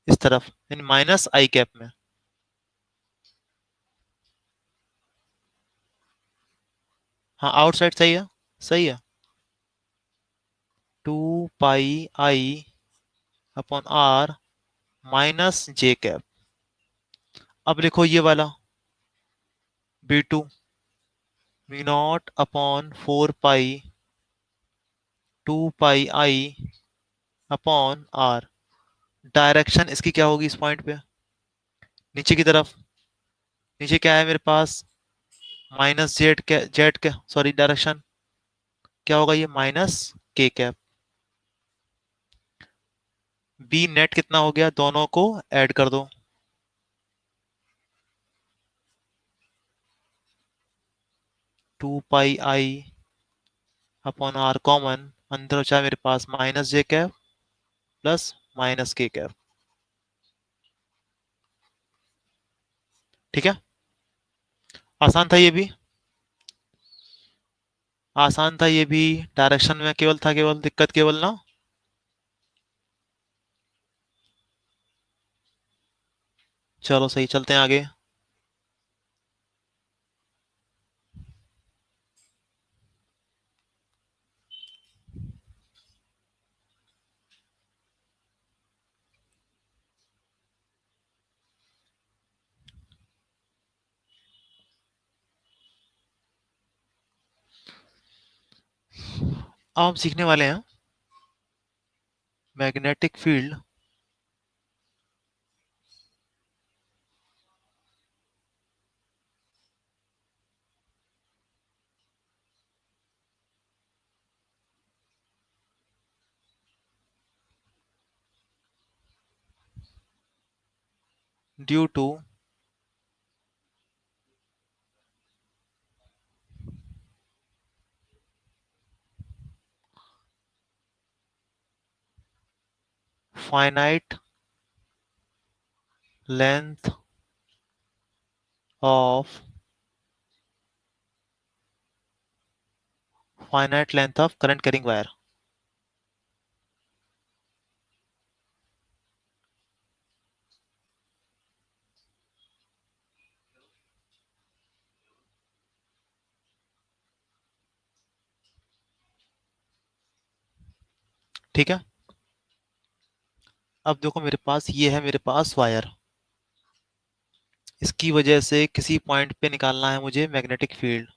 इस तरफ, यानी माइनस आई कैप में। हाँ, आउटसाइड सही है, सही है। 2 pi I upon R minus J cap. अब लिखो ये वाला B2, V naught upon 4 pi 2 pi I upon R. Direction इसकी क्या होगी इस पॉइंट पे, नीचे की तरफ। नीचे क्या है मेरे पास, माइनस जेड के सॉरी डायरेक्शन, क्या होगा ये, माइनस के कैप। बी नेट कितना हो गया, दोनों को ऐड कर दो। 2 pi I upon are common, अंदर बचा मेरे पास minus J cap plus minus के कैप, ठीक है। आसान था ये भी, आसान था ये भी। डायरेक्शन में केवल था, केवल दिक्कत केवल ना, चलो सही, चलते हैं आगे। अब हम सीखने वाले हैं magnetic field due to finite length of current carrying wire. ठीक है। अब देखो मेरे पास ये है, मेरे पास वायर, इसकी वजह से किसी पॉइंट पे निकालना है मुझे मैग्नेटिक फील्ड।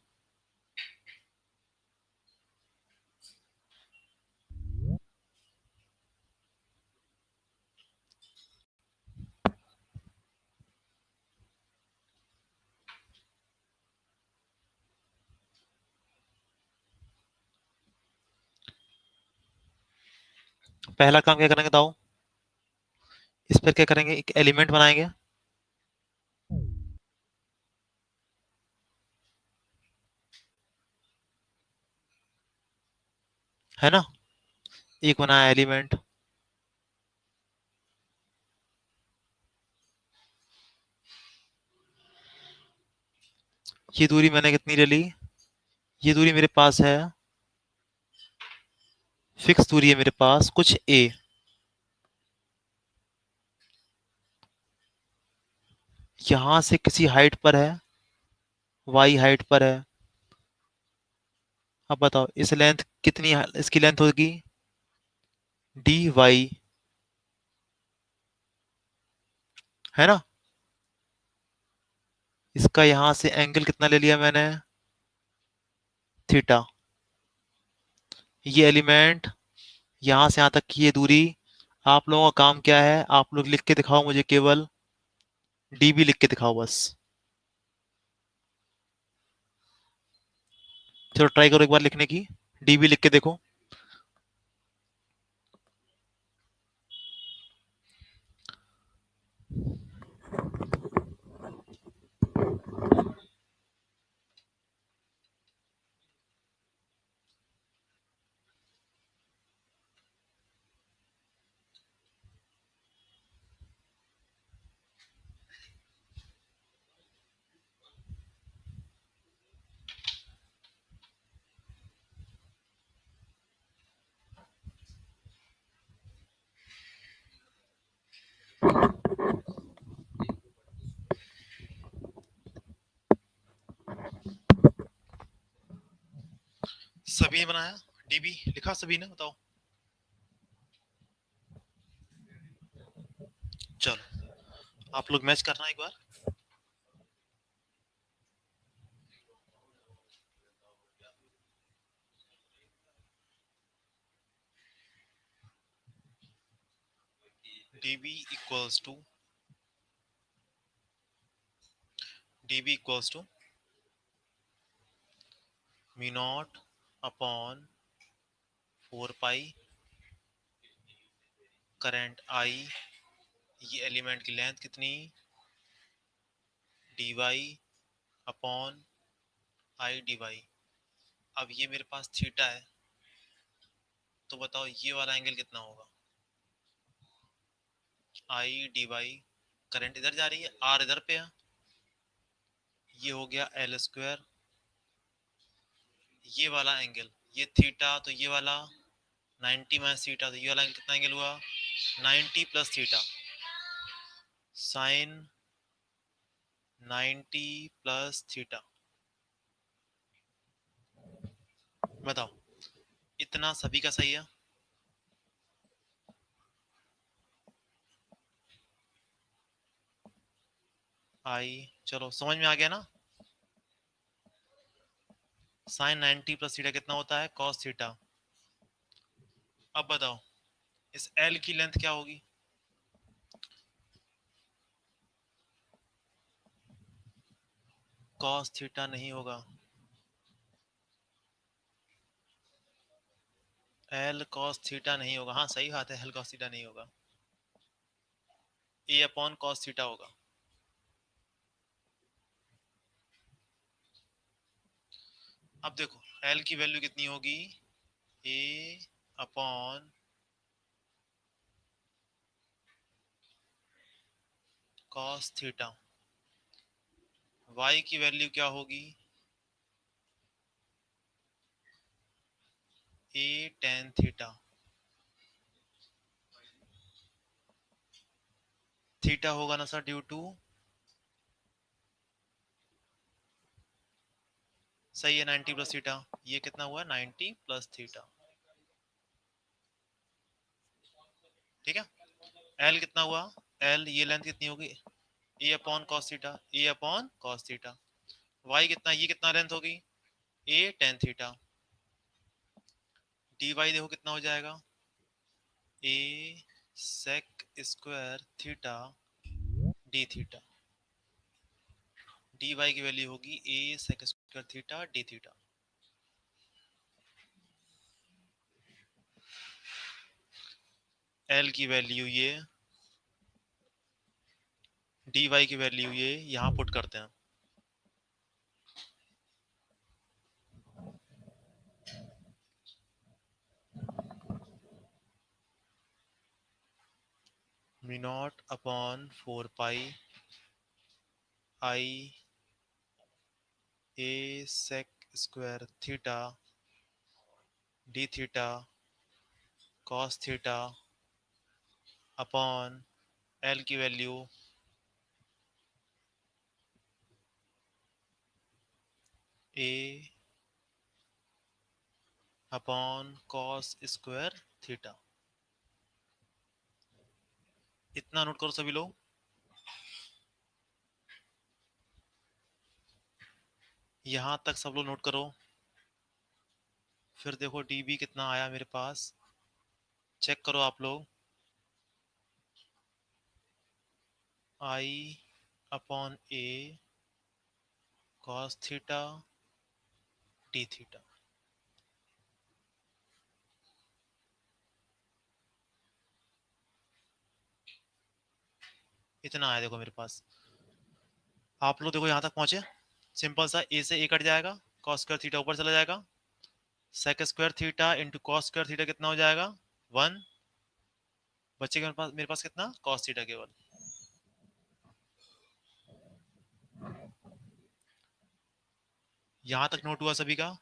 पहला काम क्या करेंगे बताओ, इस पर क्या करेंगे, एक एलिमेंट बनाएंगे, है ना। एक बनाया एलिमेंट, ये दूरी मैंने कितनी ले ली, ये दूरी मेरे पास है, फिक्स दूरी है मेरे पास कुछ ए, यहां से किसी हाइट पर है, वाई हाइट पर है। अब बताओ इस लेंथ कितनी इसकी लेंथ होगी, डी वाई, है ना। इसका यहां से एंगल कितना ले लिया मैंने, थीटा। ये एलिमेंट यहां से यहां तक की ये दूरी, आप लोगों का काम क्या है, आप लोग लिख के दिखाओ मुझे, केवल डी भी लिख के दिखाओ बस। चलो ट्राई करो एक बार लिखने की, डी भी लिख के देखो। सभी ने बनाया, डी भी लिखा सभी ने, बताओ। चलो आप लोग मैच करना एक बार। db equals to db equals to mu naught upon 4 pi current I, ये एलिमेंट की लेंथ कितनी, D Y upon I D Y. अब ये मेरे पास थीटा है, तो बताओ ये वाला एंगल कितना होगा, आई डी वाई, करंट इधर जा रही है, आर इधर पे है, ये हो गया एल स्क्वायर, ये वाला एंगल, ये थीटा, तो ये वाला 90 माइनस थीटा, तो ये वाला एंगल कितना एंगल हुआ, 90 plus theta, sine 90 plus theta. बताओ, इतना सभी का सही है? आई, चलो समझ में आ गया ना? साइन 90 प्लस थीटा कितना होता है? Cos theta. अब बताओ, इस एल की लेंथ क्या होगी? कॉस थीटा नहीं होगा, एल कॉस थीटा नहीं होगा। हाँ सही बात है, एल कॉस थीटा नहीं होगा, ए अपॉन कॉस थीटा होगा। अब देखो, एल की वैल्यू कितनी होगी? A upon cos theta. Y की वैल्यू क्या होगी? A tan theta. थीटा होगा ना सर ड्यू टू, सही है, 90 प्लस थीटा। ये कितना हुआ? 90 प्लस थीटा। ठीक है, एल कितना हुआ? एल ये लेंथ कितनी होगी? A upon cos theta, A upon cos theta. Y कितना, ये कितना लेंथ होगी? A tan theta. D Y देखो कितना हो जाएगा? A sec square theta D theta. D Y की वैल्यू होगी A sec square theta D theta. L की वैल्यू ये, डी वाई की वैल्यू ये, यहाँ पुट करते हैं। Mu naught upon 4 pi I A sec square theta D theta cos theta upon L की वैल्यू ए अपॉन कॉस स्क्वायर थीटा। इतना note करो सभी लोग। यहां तक सब लोग नोट करो। फिर देखो डीबी कितना आया मेरे पास, चेक करो आप लोग। आई upon A cos theta D theta. इतना आया देखो मेरे पास। आप लोग देखो यहाँ तक पहुंचे। सिंपल सा, ए से ए कट जाएगा, कॉस स्क्वायर थीटा ऊपर चला जाएगा, sec square theta into cos square theta कितना हो जाएगा? 1। बचेगा मेरे पास कितना? कॉस थीटा केवल। यहां तक नोट हुआ सभी का?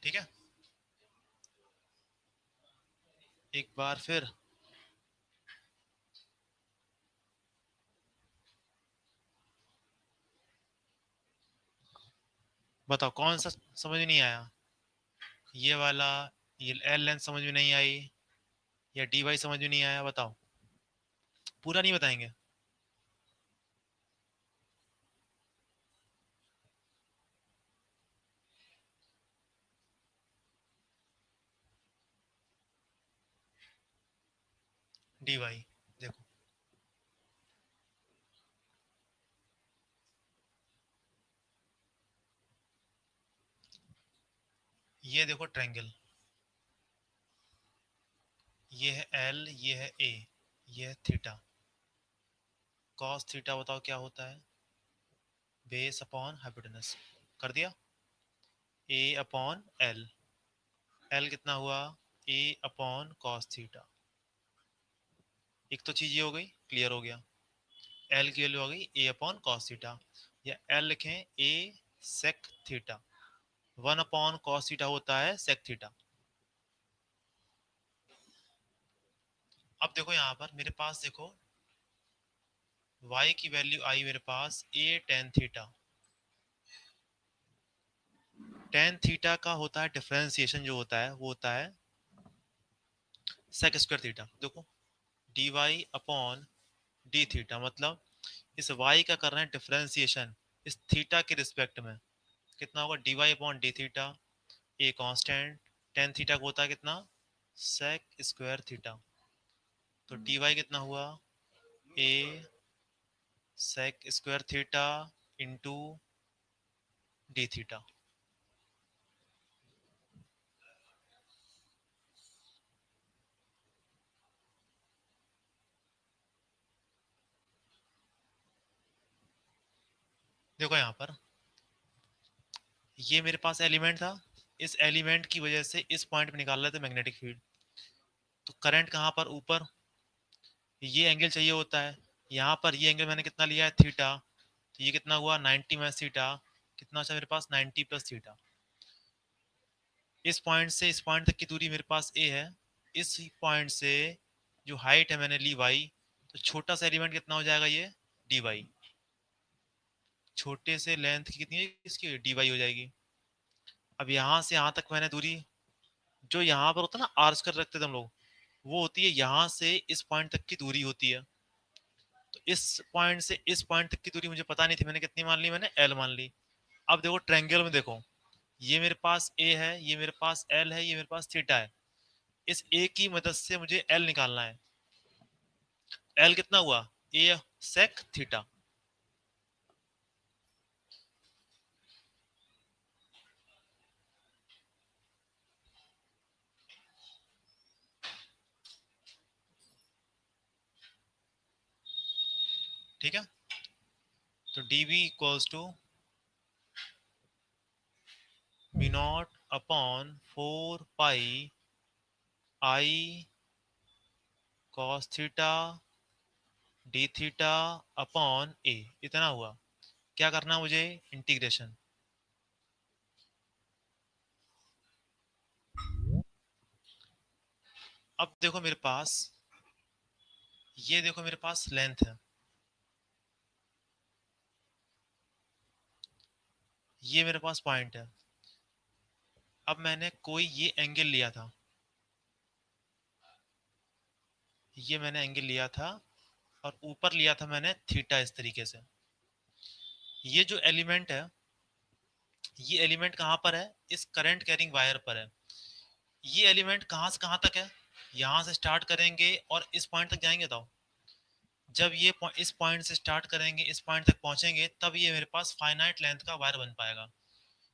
ठीक है, एक बार फिर बताओ कौन सा समझ में नहीं आया? ये वाला, ये एल लेंथ समझ में नहीं आई, या डी वाई समझ में नहीं आया? बताओ, पूरा नहीं बताएंगे? डी वाई देखो, ये देखो ट्रायंगल, ये है एल, ये है ए, ये है थीटा। कॉस थीटा बताओ क्या होता है? Base upon hypotenuse. कर दिया, ए अपॉन एल। एल कितना हुआ? A upon cos theta. एक तो चीज ये हो गई, क्लियर हो गया। एल की वैल्यू आ गई ए अपॉन कॉस थीटा, या एल लिखें ए सेक थीटा। 1/cos थीटा होता है sec थीटा। अब देखो यहाँ पर मेरे पास देखो y की वैल्यू आई मेरे पास a tan theta. tan theta का होता है डिफरेंशिएशन जो होता है वो होता है sec स्क्वायर थीटा। देखो dy अपॉन डी थीटा, मतलब इस y का कर रहे हैं डिफरेंशिएशन इस थीटा के रिस्पेक्ट में। कितना होगा dy upon D theta, a constant, tan theta को होता है कितना sec स्क्वायर थीटा। तो dy कितना हुआ a sec square theta into D theta. देखो यहाँ पर ये मेरे पास एलिमेंट था, इस एलिमेंट की वजह से इस पॉइंट पे निकाल रहे थे मैग्नेटिक फील्ड। तो करंट कहाँ पर ऊपर, ये एंगल चाहिए होता है। यहाँ पर ये एंगल मैंने कितना लिया है थीटा, तो ये कितना हुआ 90 माइनस थीटा, कितना अच्छा मेरे पास 90 प्लस थीटा। इस पॉइंट से इस पॉइंट तक की दूरी मेरे पास ए है, इस पॉइंट से जो हाइट है मैंने ली वाई, तो छोटा सा एलिमेंट कितना हो जाएगा ये डी वाई। छोटे से लेंथ की कितनी है इसकी डी वाई हो जाएगी। अब यहाँ से यहाँ तक मैंने दूरी, जो यहाँ पर होता है ना आर्च कर रखते थे हम लोग, वो होती है यहाँ से इस पॉइंट तक की दूरी होती है। तो इस पॉइंट से इस पॉइंट तक की दूरी मुझे पता नहीं थी, मैंने कितनी मान ली, मैंने एल मान ली। अब देखो ट्रायंगल में देखो, ये मेरे पास ए है, ये मेरे पास एल है, ये मेरे पास थीटा है। इस ए की मदद से मुझे एल निकालना है। एल कितना हुआ ए सेक थीटा। ठीक है, तो D V equals to mu naught upon 4 pi I cos theta D theta upon A, इतना हुआ। क्या करना मुझे इंटीग्रेशन। अब देखो मेरे पास, ये देखो मेरे पास लेंथ है, ये मेरे पास पॉइंट है। अब मैंने कोई ये एंगल लिया था, ये मैंने एंगल लिया था और ऊपर लिया था मैंने थीटा इस तरीके से। ये जो एलिमेंट है, ये एलिमेंट कहाँ पर है, इस करंट कैरिंग वायर पर है। ये एलिमेंट कहाँ से कहाँ तक है, यहाँ से स्टार्ट करेंगे और इस पॉइंट तक जाएंगे। तो जब ये इस पॉइंट से स्टार्ट करेंगे इस पॉइंट तक पहुंचेंगे तब ये मेरे पास फाइनाइट लेंथ का वायर बन पाएगा।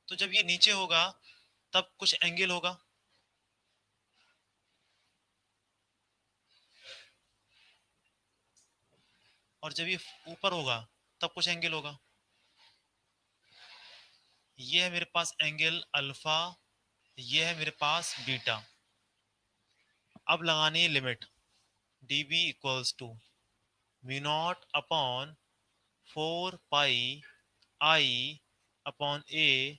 तो जब ये नीचे होगा तब कुछ एंगल होगा, और जब ये ऊपर होगा तब कुछ एंगल होगा। ये है मेरे पास एंगल अल्फा, ये है मेरे पास बीटा। अब लगानी है limit, D B equals to mu naught upon 4 pi I upon A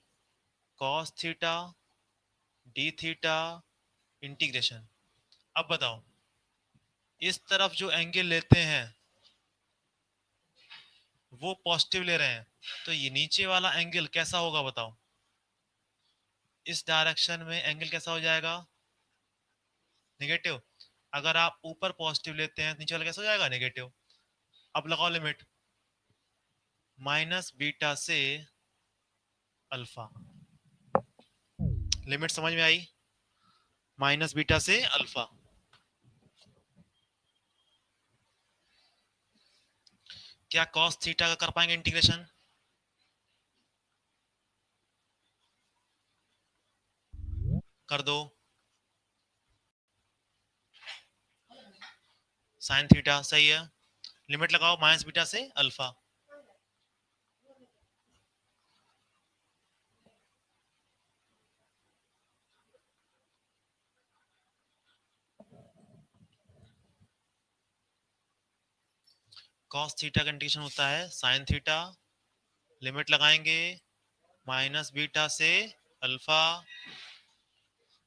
cos theta D theta integration. अब बताओ इस तरफ जो एंगल लेते हैं वो पॉजिटिव ले रहे हैं, तो ये नीचे वाला एंगल कैसा होगा बताओ। इस डायरेक्शन में एंगल कैसा हो जाएगा नेगेटिव। अगर आप ऊपर पॉजिटिव लेते हैं नीचे वाला कैसा हो जाएगा नेगेटिव। अब लगाओ लिमिट माइनस बीटा से अल्फा। लिमिट समझ में आई, माइनस बीटा से अल्फा। क्या कॉस थीटा का कर पाएंगे इंटीग्रेशन। कर दो। साइन थीटा सही है, लिमिट लगाओ माइनस बीटा से अल्फा। कॉस थीटा का इंटीग्रेशन होता है साइन थीटा, लिमिट लगाएंगे माइनस बीटा से alpha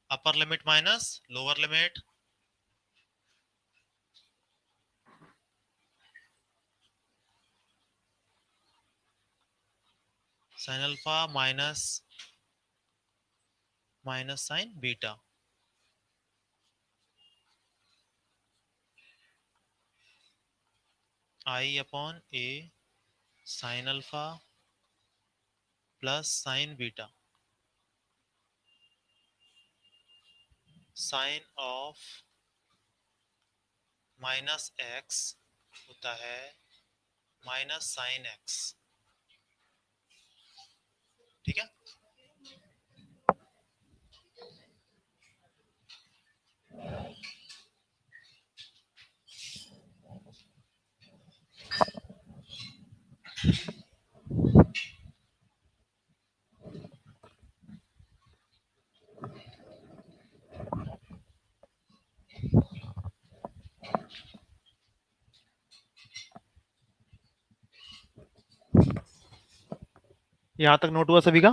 upper limit minus lower limit sine alpha minus minus sine beta. I upon A sine alpha plus sine beta. Sine of minus x होता है minus sine x. ठीक है। यहां तक note हुआ सभी का?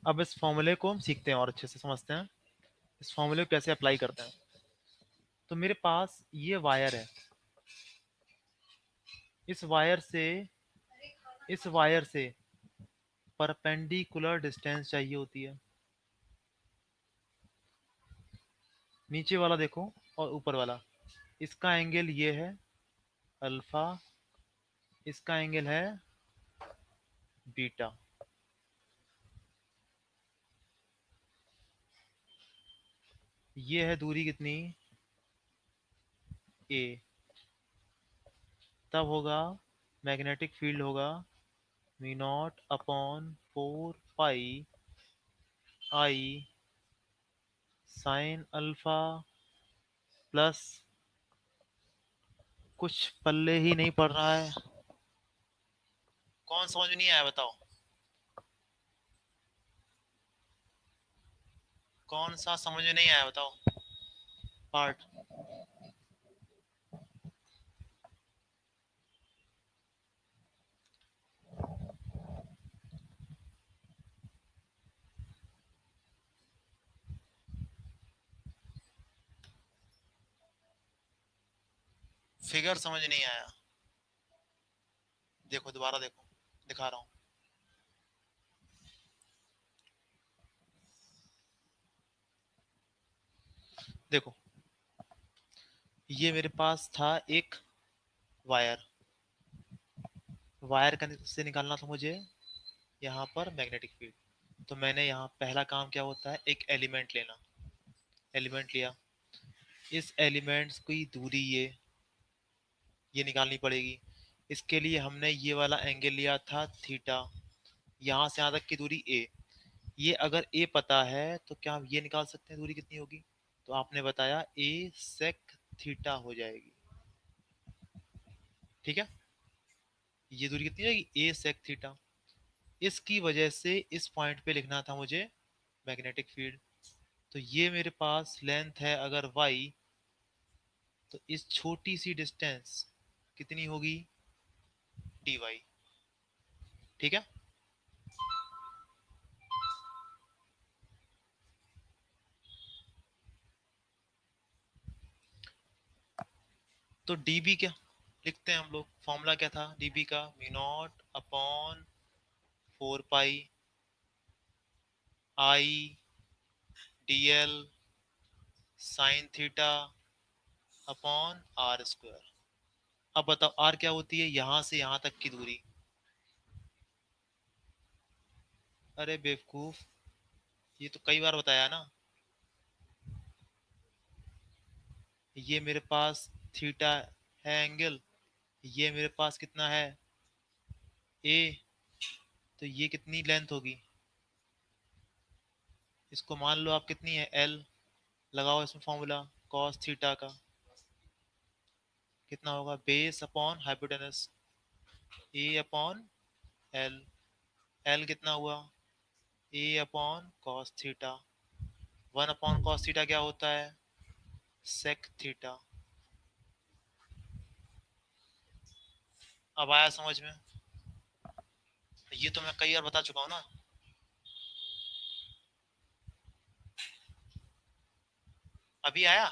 अब इस फॉर्मूले को हम सीखते हैं और अच्छे से समझते हैं इस फॉर्मूले को कैसे अप्लाई करते हैं। तो मेरे पास ये वायर है, इस वायर से इस वायर से परपेंडिकुलर डिस्टेंस चाहिए होती है। नीचे वाला देखो और ऊपर वाला, इसका एंगल ये है अल्फा, इसका एंगल है बीटा। ये है दूरी कितनी, ए। तब होगा मैग्नेटिक फील्ड होगा म्यू नॉट अपॉन 4 पाई आई साइन अल्फा प्लस, कुछ पल्ले ही नहीं पड़ रहा है। कौन समझ नहीं आया बताओ, कौन सा समझ में नहीं आया बताओ पार्ट। फिगर समझ नहीं आया, देखो दोबारा देखो, दिखा रहा हूं। देखो, ये मेरे पास था एक वायर, वायर का से निकालना था मुझे यहाँ पर मैग्नेटिक फील्ड। तो मैंने यहाँ पहला काम क्या होता है, एक एलिमेंट लेना। एलिमेंट लिया, इस एलिमेंट्स की दूरी ये निकालनी पड़ेगी। इसके लिए हमने ये वाला एंगल लिया था थीटा, यहाँ से यहाँ तक की दूरी ए। ये अगर ए पता है तो क्या हम ये निकाल सकते हैं दूरी कितनी होगी। तो आपने बताया ए सेक थीटा हो जाएगी। ठीक है, ये दूरी कितनी होगी, ए सेक थीटा। इसकी वजह से इस पॉइंट पे लिखना था मुझे मैग्नेटिक फील्ड। तो ये मेरे पास लेंथ है अगर y, तो इस छोटी सी डिस्टेंस कितनी होगी, dy। ठीक है। तो db क्या लिखते हैं हम लोग, फॉर्मूला क्या था db का, mu naught upon 4 pi I dl sine theta upon R square. अब बताओ आर क्या होती है, यहां से यहां तक की दूरी। अरे बेवकूफ, ये तो कई बार बताया ना। ये मेरे पास थीटा है एंगल, ये मेरे पास कितना है ए, तो ये कितनी लेंथ होगी, इसको मान लो आप कितनी है एल। लगाओ इसमें फॉर्मूला कॉस थीटा का, कितना होगा base upon hypotenuse A upon L. L कितना हुआ A upon cos theta. 1 upon cos theta क्या होता है सेक थीटा। अब आया समझ में? ये तो मैं कई बार बता चुका हूँ ना। अभी आया?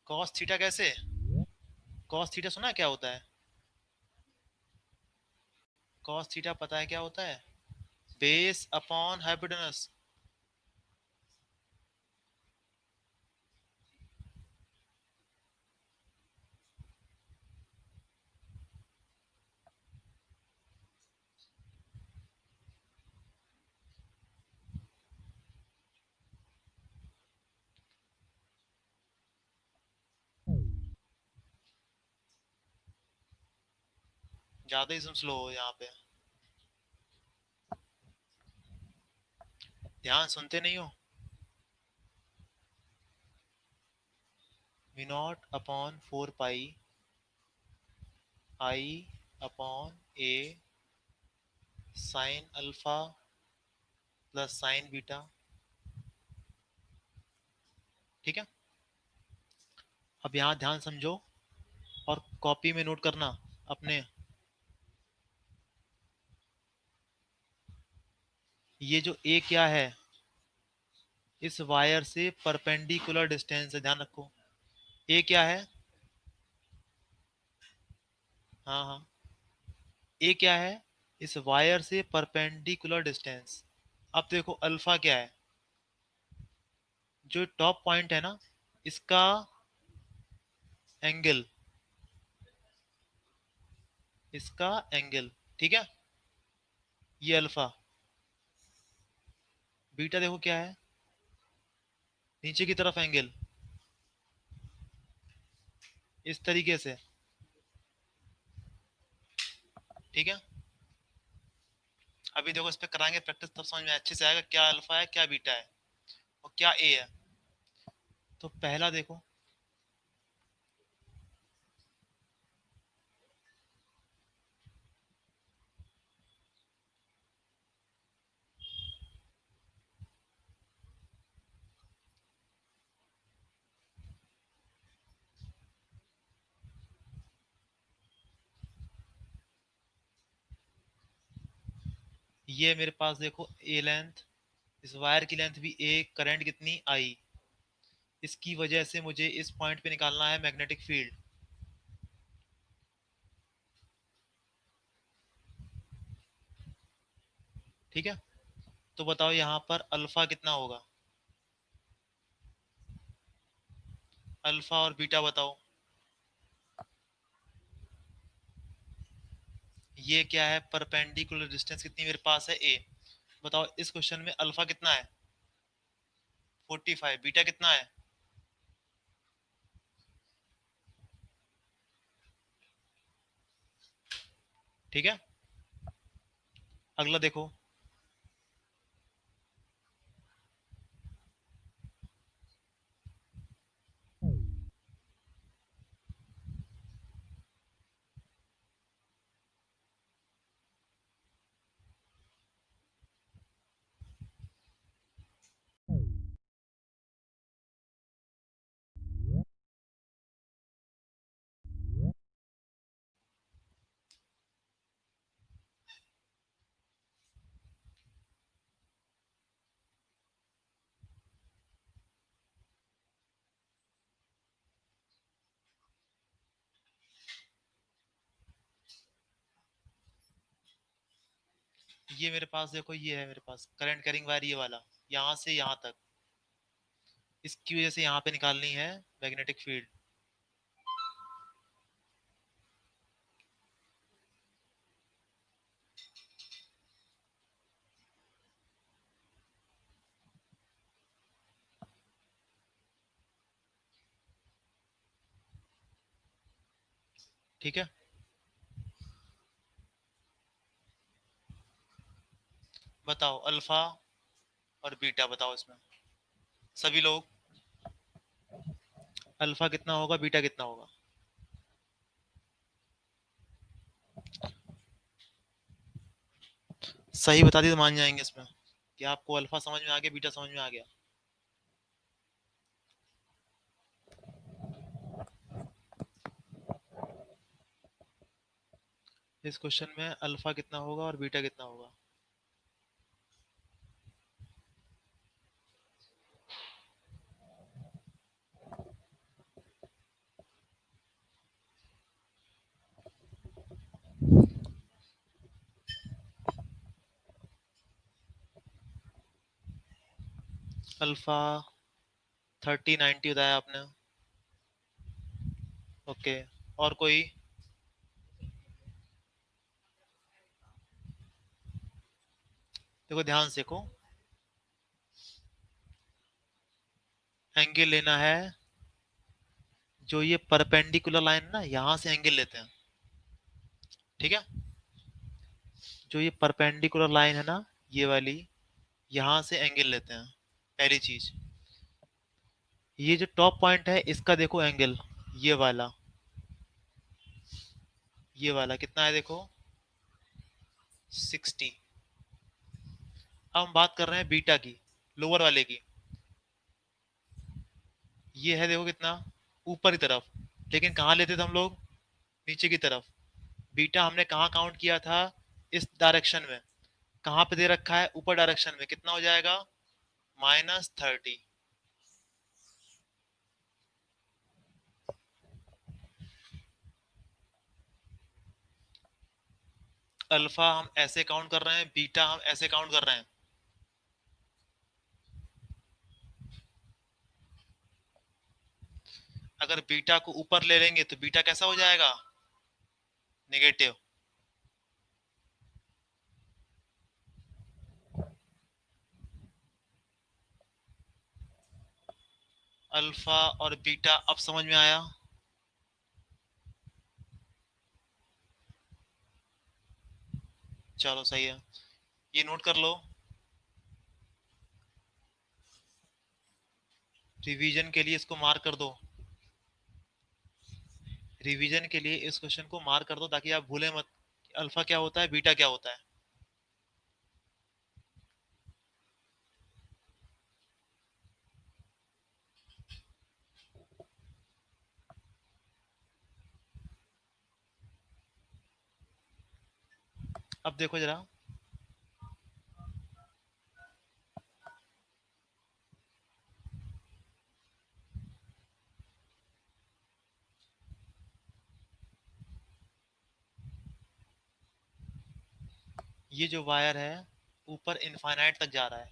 कॉस थीटा कैसे? कॉस थीटा सुना है क्या होता है? कॉस थीटा पता है क्या होता है? Base upon hypotenuse. ज्यादा ही स्लो हो यहाँ पे, ध्यान सुनते नहीं हो। Mu naught upon 4 pi I upon A sine alpha plus sine beta. ठीक है, अब यहाँ ध्यान समझो और कॉपी में नोट करना अपने। ये जो ए क्या है, इस वायर से परपेंडिकुलर डिस्टेंस है, ध्यान रखो। ए क्या है? हाँ हाँ, ए क्या है? इस वायर से परपेंडिकुलर डिस्टेंस। अब देखो अल्फा क्या है? जो टॉप पॉइंट है ना, इसका एंगल, इसका एंगल। ठीक है, ये अल्फा। बीटा देखो क्या है? नीचे की तरफ एंगल, इस तरीके से। ठीक है, अभी देखो इस पे कराएंगे प्रैक्टिस, तब समझ में अच्छे से आएगा क्या अल्फा है, क्या बीटा है, और क्या ए है। तो पहला देखो, ये मेरे पास देखो ए लेंथ, इस वायर की लेंथ भी ए, करंट कितनी आई। इसकी वजह से मुझे इस पॉइंट पे निकालना है मैग्नेटिक फील्ड। ठीक है, तो बताओ यहाँ पर अल्फा कितना होगा? अल्फा और बीटा बताओ। ये क्या है? परपेंडिकुलर डिस्टेंस कितनी मेरे पास है? ए। बताओ इस क्वेश्चन में अल्फा कितना है? 45। बीटा कितना है? ठीक है, अगला देखो। ये मेरे पास देखो, ये है मेरे पास करंट कैरिंग वायर, ये वाला, यहाँ से यहाँ तक। इसकी वजह से यहाँ पे निकालनी है मैग्नेटिक फील्ड। ठीक है, बताओ अल्फा और बीटा बताओ इसमें, सभी लोग। अल्फा कितना होगा, बीटा कितना होगा? सही बता दी तो मान जाएंगे इसमें कि आपको अल्फा समझ में आ गया, बीटा समझ में आ गया। इस क्वेश्चन में अल्फा कितना होगा और बीटा कितना होगा। अल्फा 3090 बताया आपने। ओके, और कोई। देखो ध्यान से देखो, एंगल लेना है जो ये परपेंडिकुलर लाइन ना, यहां से एंगल लेते हैं, ठीक है। जो ये परपेंडिकुलर लाइन है ना, ये वाली, यहां से एंगल लेते हैं। पहली चीज, ये जो टॉप पॉइंट है इसका देखो एंगल, ये वाला, ये वाला कितना है देखो, 60। अब हम बात कर रहे हैं बीटा की, लोअर वाले की। ये है देखो कितना, ऊपर की तरफ। लेकिन कहाँ लेते थे हम लोग, नीचे की तरफ। बीटा हमने कहाँ काउंट किया था, इस डायरेक्शन में। कहाँ पे दे रखा है, ऊपर डायरेक्शन में। कितना हो जाएगा, -30। अल्फा हम ऐसे काउंट कर रहे हैं, बीटा हम ऐसे काउंट कर रहे हैं। अगर बीटा को ऊपर ले लेंगे तो बीटा कैसा हो जाएगा, नेगेटिव। अल्फा और बीटा अब समझ में आया। चलो सही है, ये नोट कर लो। रिवीजन के लिए इसको मार्क कर दो। रिवीजन के लिए इस क्वेश्चन को मार्क कर दो ताकि आप भूले मत कि अल्फा क्या होता है, बीटा क्या होता है। अब देखो जरा, ये जो वायर है ऊपर इनफाइनाइट तक जा रहा है,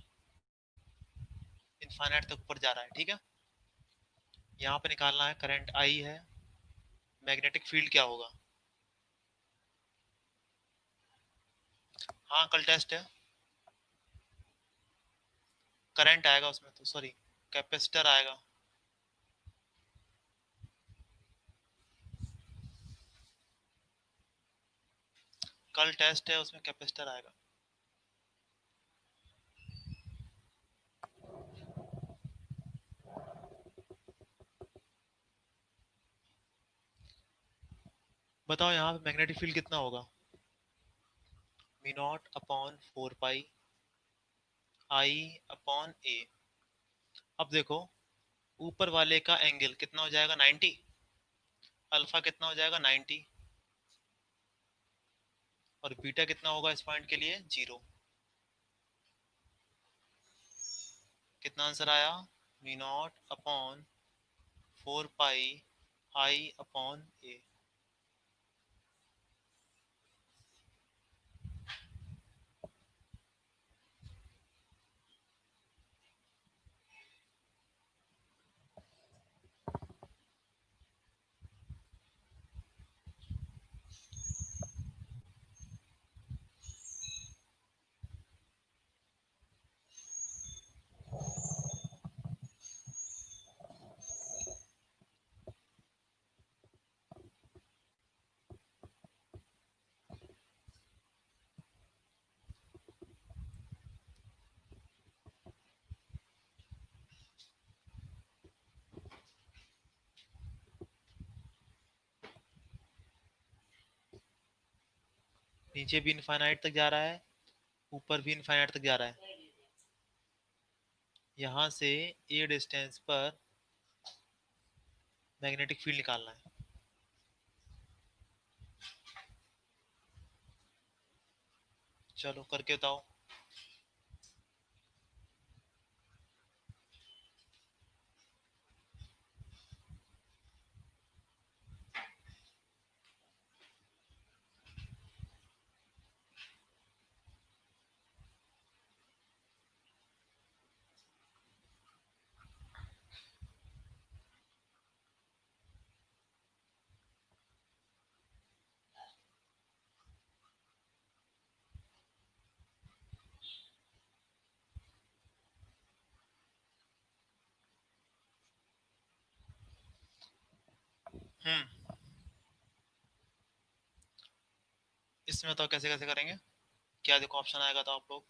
इनफाइनाइट तक ऊपर जा रहा है, ठीक है। यहाँ पे निकालना है, करंट आई है, मैग्नेटिक फील्ड क्या होगा। हाँ कल टेस्ट है, करंट आएगा उसमें तो, सॉरी, कैपेसिटर आएगा। कल टेस्ट है, उसमें कैपेसिटर आएगा। बताओ यहाँ पे मैग्नेटिक फील्ड कितना होगा, V0/4 पाई आई अपॉन ए। अब देखो, ऊपर वाले का एंगल कितना हो जाएगा, 90। अल्फा कितना हो जाएगा, 90। और बीटा कितना होगा इस पॉइंट के लिए, 0। कितना आंसर आया, V0/4 पाई आई अपॉन ए। नीचे भी इनफाइनाइट तक जा रहा है, ऊपर भी इनफाइनाइट तक जा रहा है। यहाँ से ए डिस्टेंस पर मैग्नेटिक फील्ड निकालना है। चलो करके बताओ। हम्म। इसमें बताओ कैसे कैसे करेंगे। क्या देखो ऑप्शन आएगा तो आप लोग।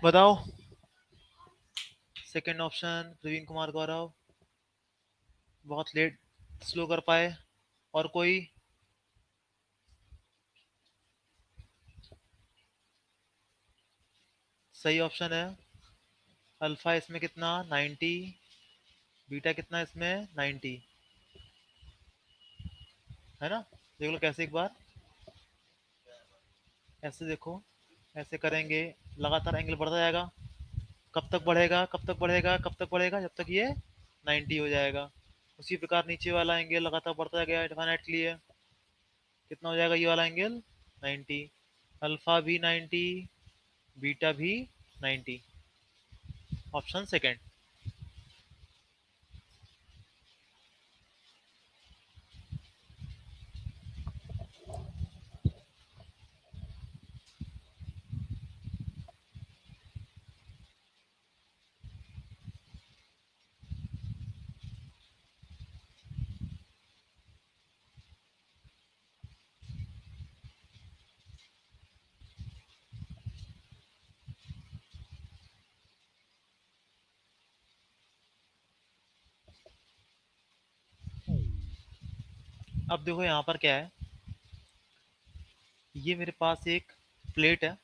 बताओ। Second option Praveen Kumar Gaurav. बहुत लेट स्लो कर पाए। और कोई। सही ऑप्शन है। अल्फा इसमें कितना 90। बीटा कितना इसमें 90। है ना। देख लो कैसे एक बार। ऐसे देखो। ऐसे करेंगे। लगातार एंगल बढ़ता जाएगा। कब तक बढ़ेगा कब तक बढ़ेगा कब तक बढ़ेगा जब तक ये 90 हो जाएगा। उसी प्रकार नीचे वाला एंगल लगातार बढ़ता गया इनफाइनाइटली है। कितना हो जाएगा ये वाला एंगल 90। अल्फा भी 90। बीटा भी 90। Option second. अब देखो यहाँ पर क्या है। ये मेरे पास एक प्लेट है।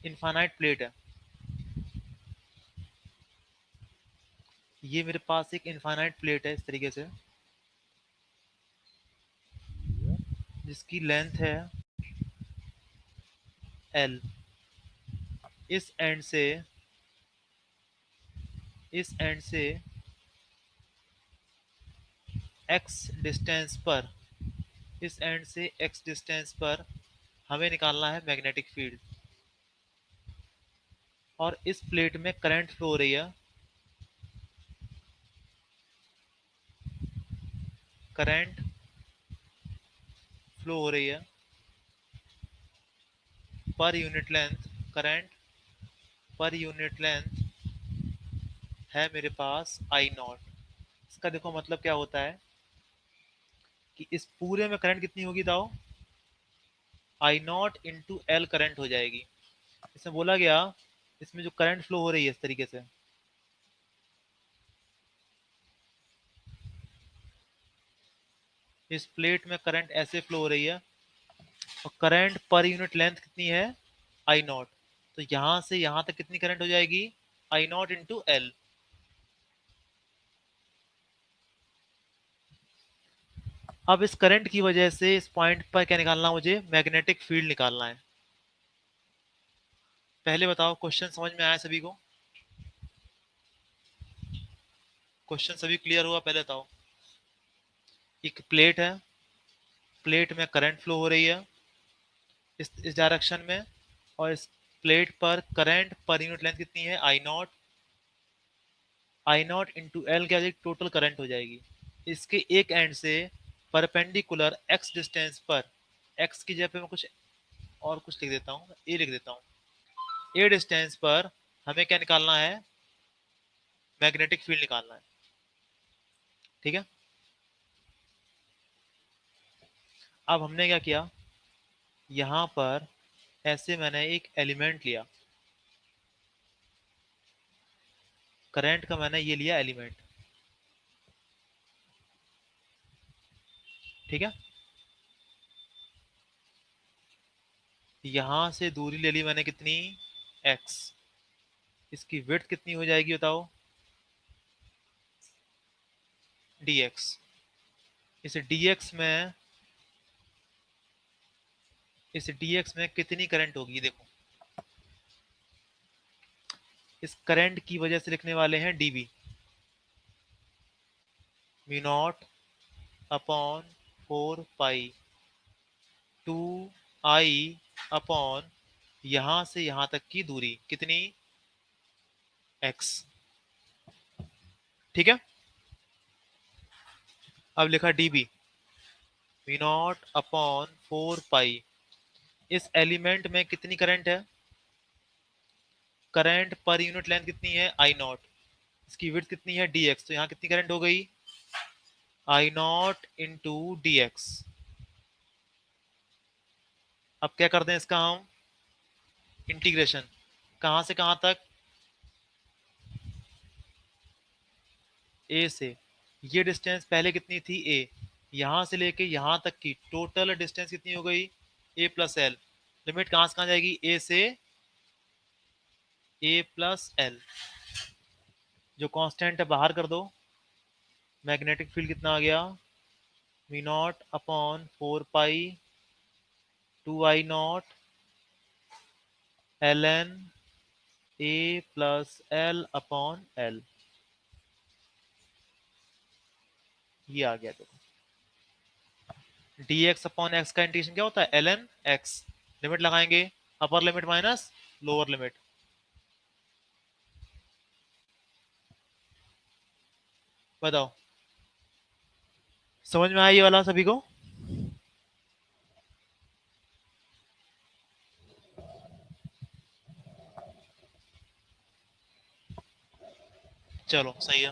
इनफाइनाइट प्लेट है। ये मेरे पास एक इनफाइनाइट प्लेट है इस तरीके से। जिसकी लेंथ है एल। इस एंड से इस एंड से एक्स डिस्टेंस पर इस एंड से एक्स डिस्टेंस पर हमें निकालना है मैग्नेटिक फील्ड। और इस प्लेट में करंट फ्लो हो रही है। करंट फ्लो हो रही है per unit length. Current per unit length है मेरे पास आई नॉट। इसका देखो मतलब क्या होता है कि इस पूरे में करंट कितनी होगी बताओ। आई नॉट इंटू एल करंट हो जाएगी। इसमें बोला गया इसमें जो करंट फ्लो हो रही है इस तरीके से, इस प्लेट में करंट ऐसे फ्लो हो रही है, और करंट पर यूनिट लेंथ कितनी है, आई नॉट। तो यहां से यहां तक कितनी करंट हो जाएगी, आई नॉट इंटू एल। अब इस करंट की वजह से इस पॉइंट पर क्या निकालना है, मुझे मैग्नेटिक फील्ड निकालना है। पहले बताओ क्वेश्चन समझ में आया सभी को, क्वेश्चन सभी क्लियर हुआ, पहले बताओ। एक प्लेट है, प्लेट में करंट फ्लो हो रही है इस डायरेक्शन में, और इस प्लेट पर करंट पर यूनिट लेंथ कितनी है, I naught. I naught into L क्या हो जाएगी, टोटल करंट हो जाएगी। इसके एक एंड से परपेंडिकुलर एक्स डिस्टेंस पर, एक्स की जगह पे मैं कुछ और कुछ लिख देता हूँ, ए लिख देता हूँ, ए डिस्टेंस पर हमें क्या निकालना है, मैग्नेटिक फील्ड निकालना है। ठीक है। अब हमने क्या किया, यहां पर ऐसे मैंने एक एलिमेंट लिया, करंट का मैंने ये लिया एलिमेंट। ठीक है। यहां से दूरी ले ली मैंने कितनी, x। इसकी विड्थ कितनी हो जाएगी बताओ, dx। इस dx में, इस dx में कितनी करंट होगी देखो, इस करंट की वजह से लिखने वाले हैं dv, mu naught upon 4 pi 2 i upon यहां से यहां तक की दूरी कितनी, x। ठीक है। अब लिखा db, म्यू नॉट अपॉन 4 पाई, इस एलिमेंट में कितनी करंट है, करंट पर यूनिट लेंथ कितनी है, आई नॉट। इसकी विड्थ कितनी है, dx। तो यहाँ कितनी करंट हो गई, आई नॉट इंटू डी एक्स। अब क्या करते हैं इसका हम, इंटीग्रेशन, कहां से कहां तक, ए से, ये डिस्टेंस पहले कितनी थी ए, यहां से लेके यहां तक की टोटल डिस्टेंस कितनी हो गई, ए प्लस एल। लिमिट कहां से कहां जाएगी, ए से ए प्लस एल। जो कांस्टेंट है बाहर कर दो, मैग्नेटिक फील्ड कितना आ गया, mu naught upon 4 pi 2 i naught L N A plus L upon L. ये आ गया देखो, डी एक्स अपॉन एक्स का इंटीग्रेशन क्या होता है, एल एन एक्स। लिमिट लगाएंगे, upper limit minus lower limit. बताओ, समझ में आया ये वाला सभी को। चलो सही है।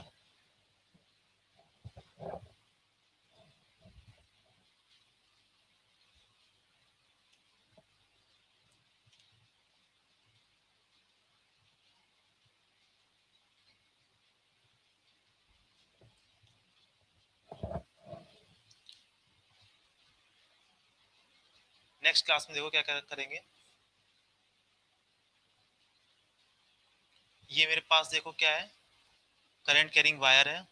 नेक्स्ट क्लास में देखो क्या क्या करेंगे। ये मेरे पास देखो क्या है, करंट कैरिंग वायर है।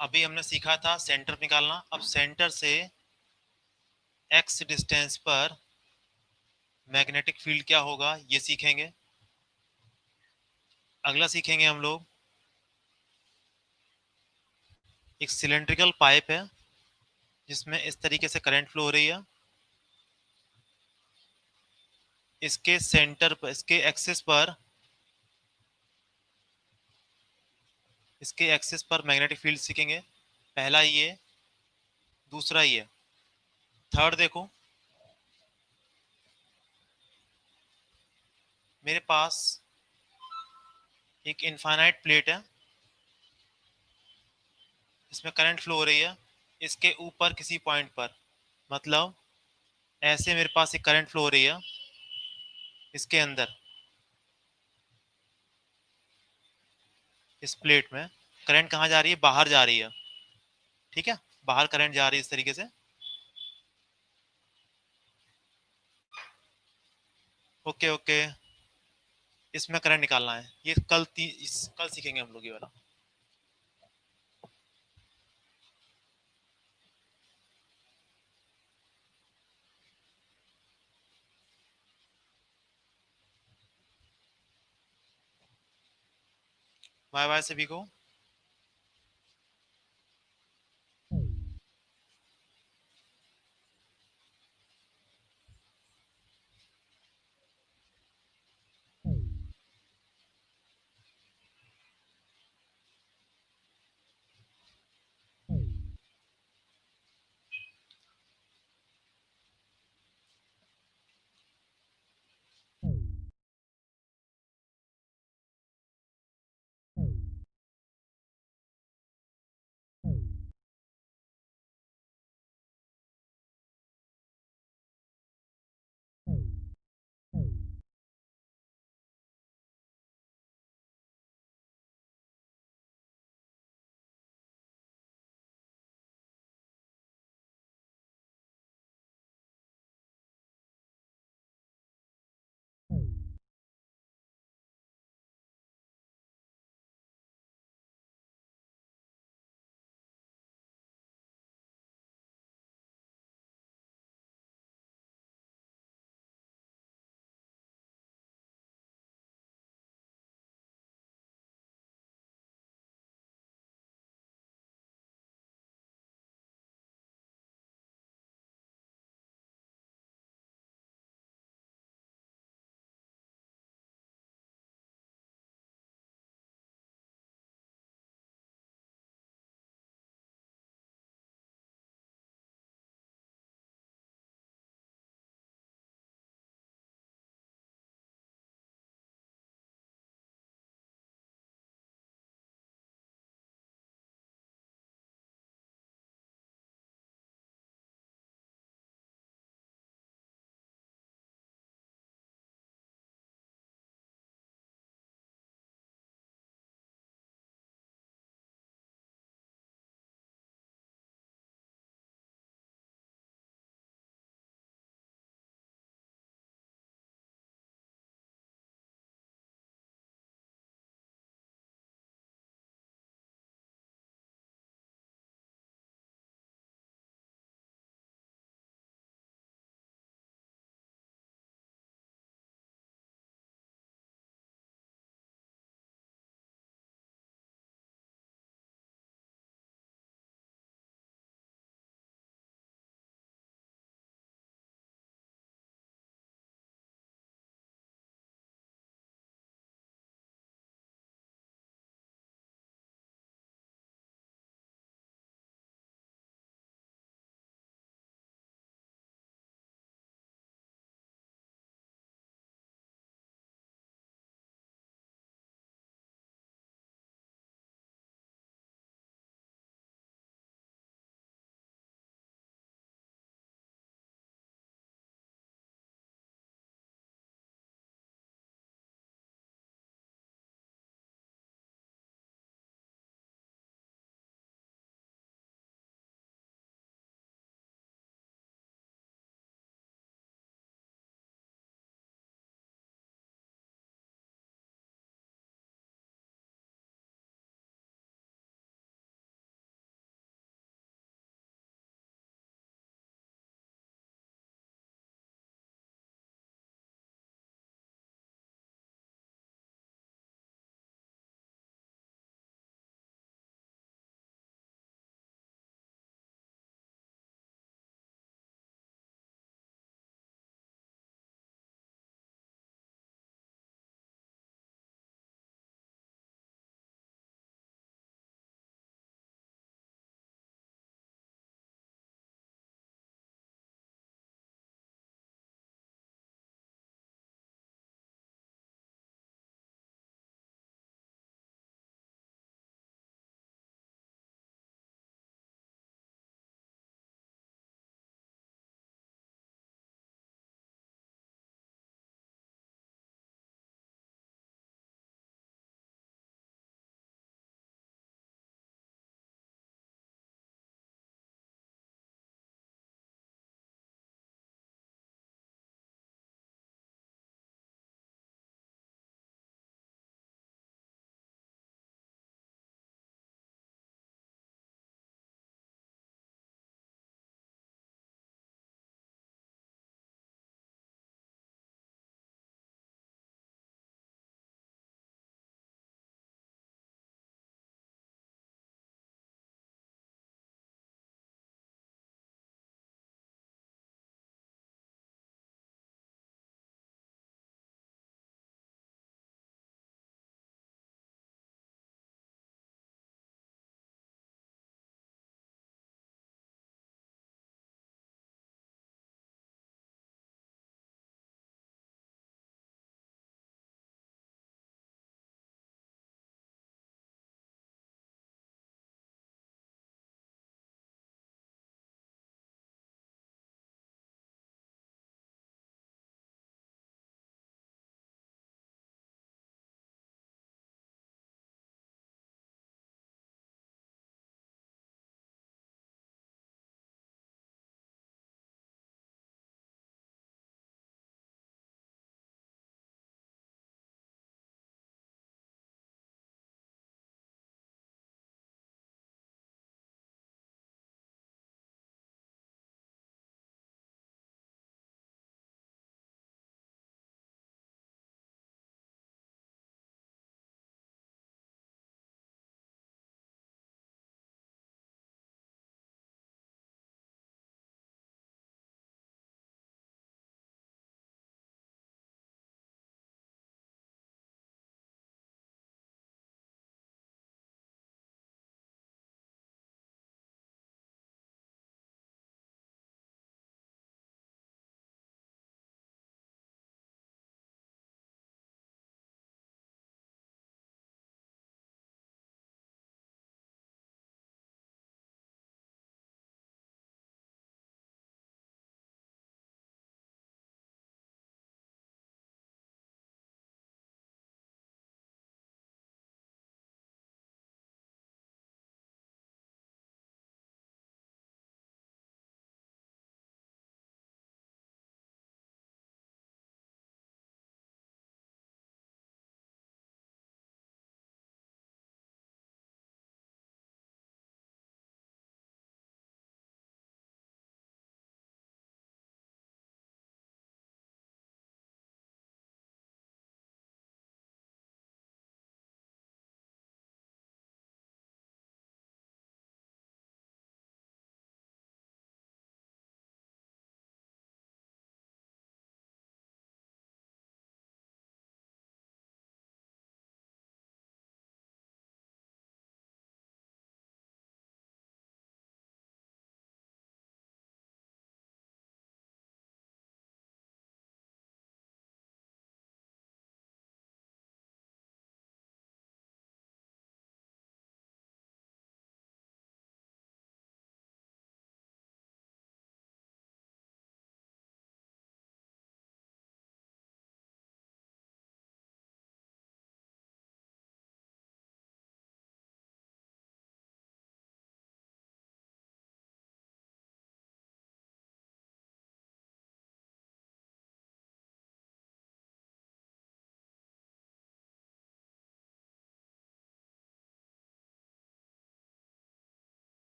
अभी हमने सीखा था सेंटर निकालना, अब सेंटर से एक्स डिस्टेंस पर मैग्नेटिक फील्ड क्या होगा ये सीखेंगे। अगला सीखेंगे हम लोग, एक सिलेंड्रिकल पाइप है जिसमें इस तरीके से करंट फ्लो हो रही है, इसके सेंटर पर, इसके एक्सिस पर, इसके एक्सिस पर मैग्नेटिक फील्ड सीखेंगे। पहला ये, दूसरा ये, थर्ड देखो, मेरे पास एक इनफाइनाइट प्लेट है, इसमें करंट फ्लो हो रही है, इसके ऊपर किसी पॉइंट पर, मतलब ऐसे मेरे पास एक करंट फ्लो हो रही है इसके अंदर, इस प्लेट में करंट कहाँ जा रही है, बाहर जा रही है, ठीक है, बाहर करंट जा रही है इस तरीके से। ओके ओके, इसमें करंट निकालना है, ये कल सीखेंगे हम लोग ये वाला। बाय बाय सभी को।